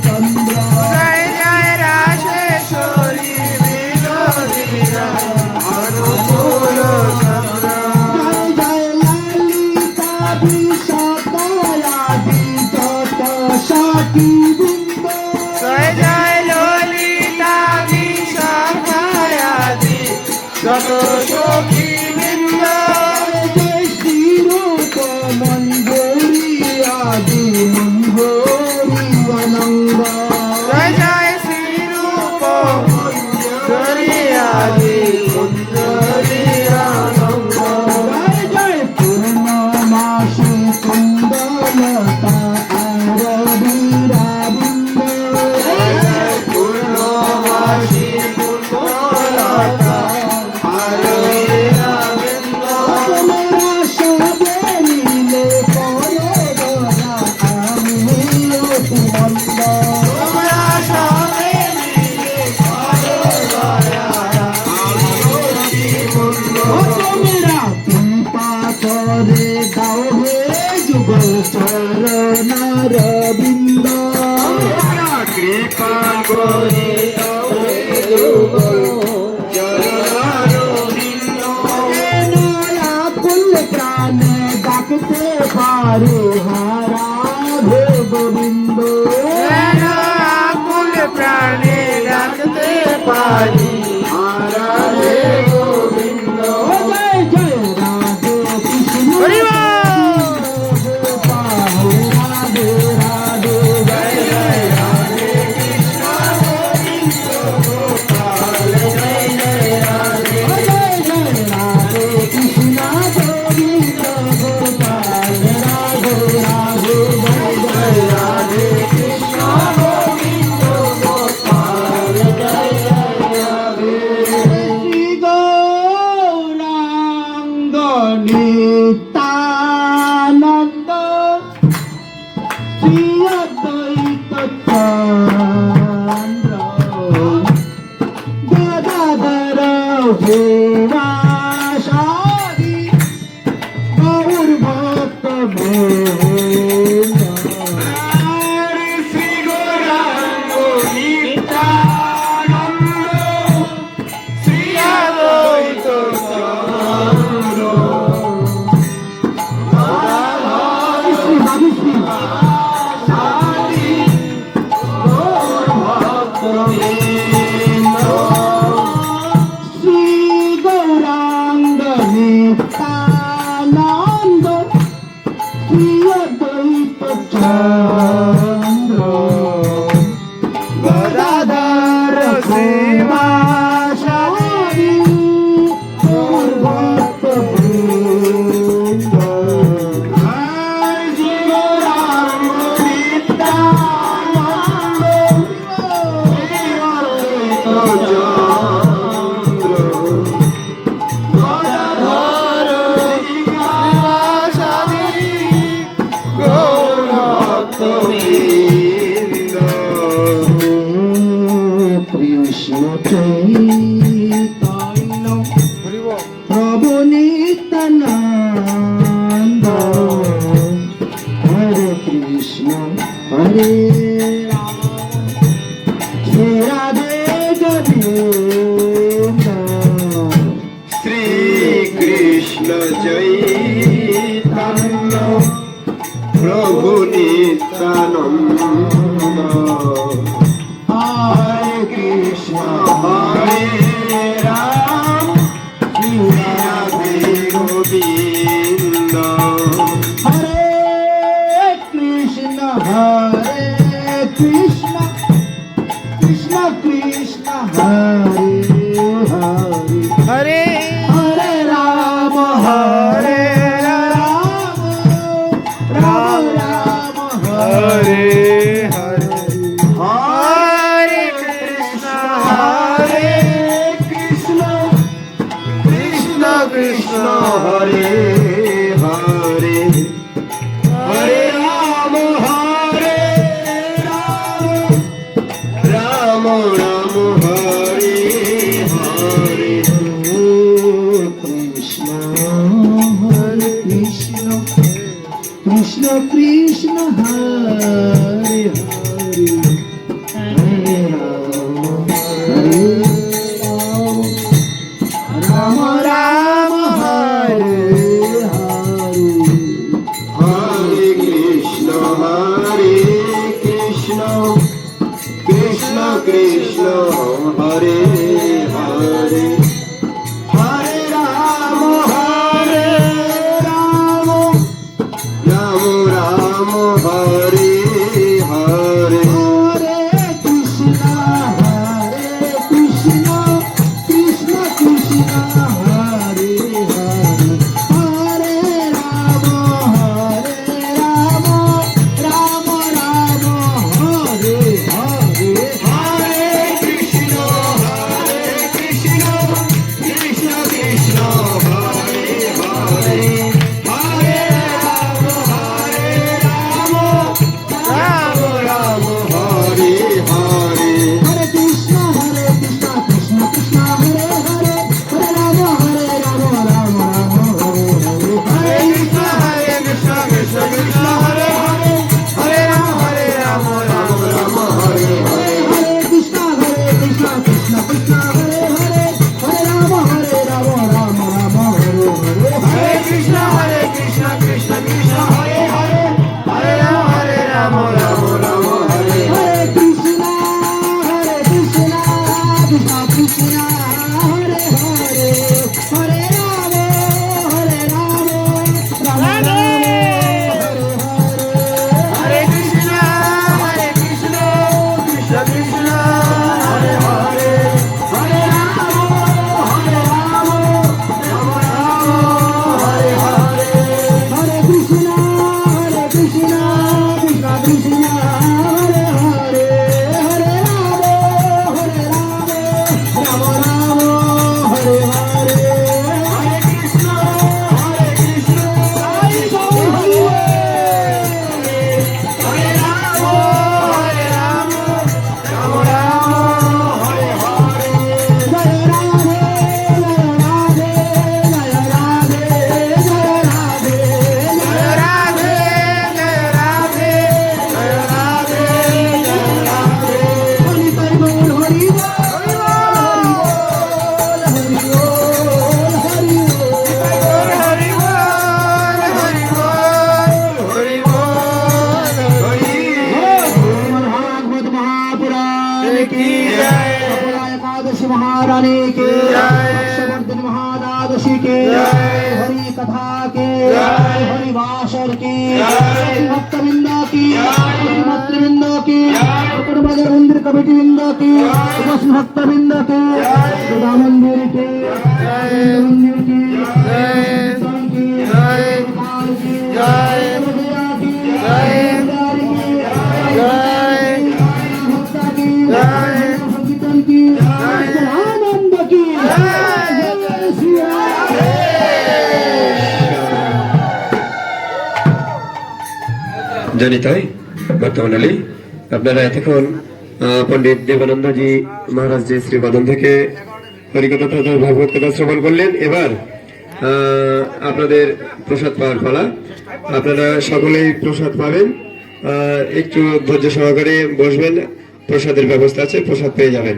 চন্দ্র জয় জয় রাশেশ্বরী বিনোদিনী রায় অনুকূল চন্দ্র জয় জয় ললিতা বিশাখায়াদি যত সখী বৃন্দ জয় জয় ললিতা বিশাখায়াদি যত সখী বৃন্দ জয় শ্রীরূপ মঞ্জুরি আদি মঞ্জুরি অনঙ্গ জয় জয় শ্রীরূপ জরিয়াদি কুঞ্জরি আনন্দ জয় জয় পূর্ণমাসী কুন্দলতা আরবিরা বৃন্দ জয় জয় পূর্ণমাসী কুণ্ডলতা আরবিরা বৃন্দ তোমরা সবে মিলে করো দয়া আমিও কুমন্দ তোমরা সবে মিলে করো দয়া তোমরা কৃপা করে দাও হে যুগল চরণার বৃন্দ কৃপা করে নয়া কুল প্রাণে ডাকতে পারে হারা হে গোবিন্দ আকুল প্রাণে ডাকতে পারি হারারে গোবিন্দ জয় জয় রাধে কৃষ্ণ হরি বল। গোপাল রাধে রাধে জয় জয় রাধে কৃষ্ণ গোবিন্দ গোপাল জয় জয় রাধে জয় জয় রাধে কৃষ্ণ গোবিন্দ গোপাল রাধে রাধে জয় জয় রাধে কৃষ্ণ গোবিন্দ গোপাল জয় জয় রাধে শ্রী গৌরাঙ্গ নিত্যানন্দ শ্রী অদ্বৈত চন্দ্র গদাধর ভীমাশারি গৌর ভক্ত বৃন্দ শ্রী গৌরাঙ্গ নিত্যানন্দ শ্রী অদ্বৈত চন্দ্র শ্রী বাবিশ্রী শ্রী গৌরাঙ্গ নিত্যানন্দ শ্রী অদ্বৈত চন্দ্র গদাধর শ্রীবাসারি গৌর ভক্ত বৃন্দ শ্রী গৌরাঙ্গ নিত্যানন্দ শ্রী অদ্বৈত কৃষ্ণ চৈতন্য প্রভু নিত্যানন্দ হরে কৃষ্ণ হরে রাম শ্রী রাধে গোবিন্দ শ্রী কৃষ্ণ চৈতন্য প্রভু নিত্যানন্দ হরে কৃষ্ণ হরে রাম শ্রী রাধে গোবিন্দ হরে কৃষ্ণ কৃষ্ণ কৃষ্ণ কৃষ্ণ হরে হরে হরে হরে রাম হরে রাম রাম রাম হরে হরে হরে হরে কৃষ্ণ কৃষ্ণ কৃষ্ণ হরে হরে হরে রাম রাম রাম হরে হরে কৃষ্ণ হরে কৃষ্ণ কৃষ্ণ কৃষ্ণ হরে হরে হরে রাম রাম হরে হরে হরে কৃষ্ণ কৃষ্ণ কৃষ্ণ হরে হরে হরে রাম রাম রাম হরে হরে হরে কৃষ্ণ কৃষ্ণ কৃষ্ণ হরে হরে হরে রাম রাম রাম হরে হরে হরে কৃষ্ণ কৃষ্ণ কৃষ্ণ কৃষ্ণ হরে হরে হরে রাম রাম রাম হরে হরে হরে কৃষ্ণ কৃষ্ণ কৃষ্ণ হরে হরে হরে রাম রাম রাম হরে হরে হরে কৃষ্ণ কৃষ্ণ কৃষ্ণ কৃষ্ণ হরে হরে হরে রাম রাম রাম হরে হরে হরে কৃষ্ণ কৃষ্ণ কৃষ্ণ হরে হরে হরে রাম রাম রাম হরে হরে হরে কৃষ্ণ কৃষ্ণ কৃষ্ণ হরে হরে হরে রাম রাম রাম হরে হরে কৃষ্ণ কৃষ্ণ কৃষ্ণ হরে হরে হরে রাম রাম রাম হরে কৃষ্ণ কৃষ্ণ কৃষ্ণ হরে হরে হরে রাম রাম রাম হরে হরে হরে কৃষ্ণ কৃষ্ণ কৃষ্ণ হরে হরে হরে রাম রাম রাম হরে হরে হরে কৃষ্ণ হরে রাম রাম রাম হরে হরে জয় রাধে জয় রাধে জয় রাধে জয় রাধে জয় রাধে জয় রাধে জয় রাধে হরি বল হরি বল হরি বল হরি भागवत महापुराण की जय एकादशी महारानी के हर्षवर्धन महाद्वादशी के हरि कथा के हरि वासर की भक्तवृंद की भक्तवृंद की बाजार मंदिर कमेटी वृंद की भक्तवृंद के मंदिर के मंदिर की आनंद की জানি তাই বর্তমানে আপনারা এতক্ষণ পণ্ডিত দেবানন্দজি মহারাজ যে শ্রীবাদন থেকে হরিকথা তথা ভাগবত কথা শ্রবণ করলেন। এবার আপনাদের প্রসাদ পাওয়ার পালা। আপনারা সকলেই প্রসাদ পাবেন, একটু ধৈর্য সহকারে বসবেন, প্রসাদের ব্যবস্থা আছে, প্রসাদ পেয়ে যাবেন।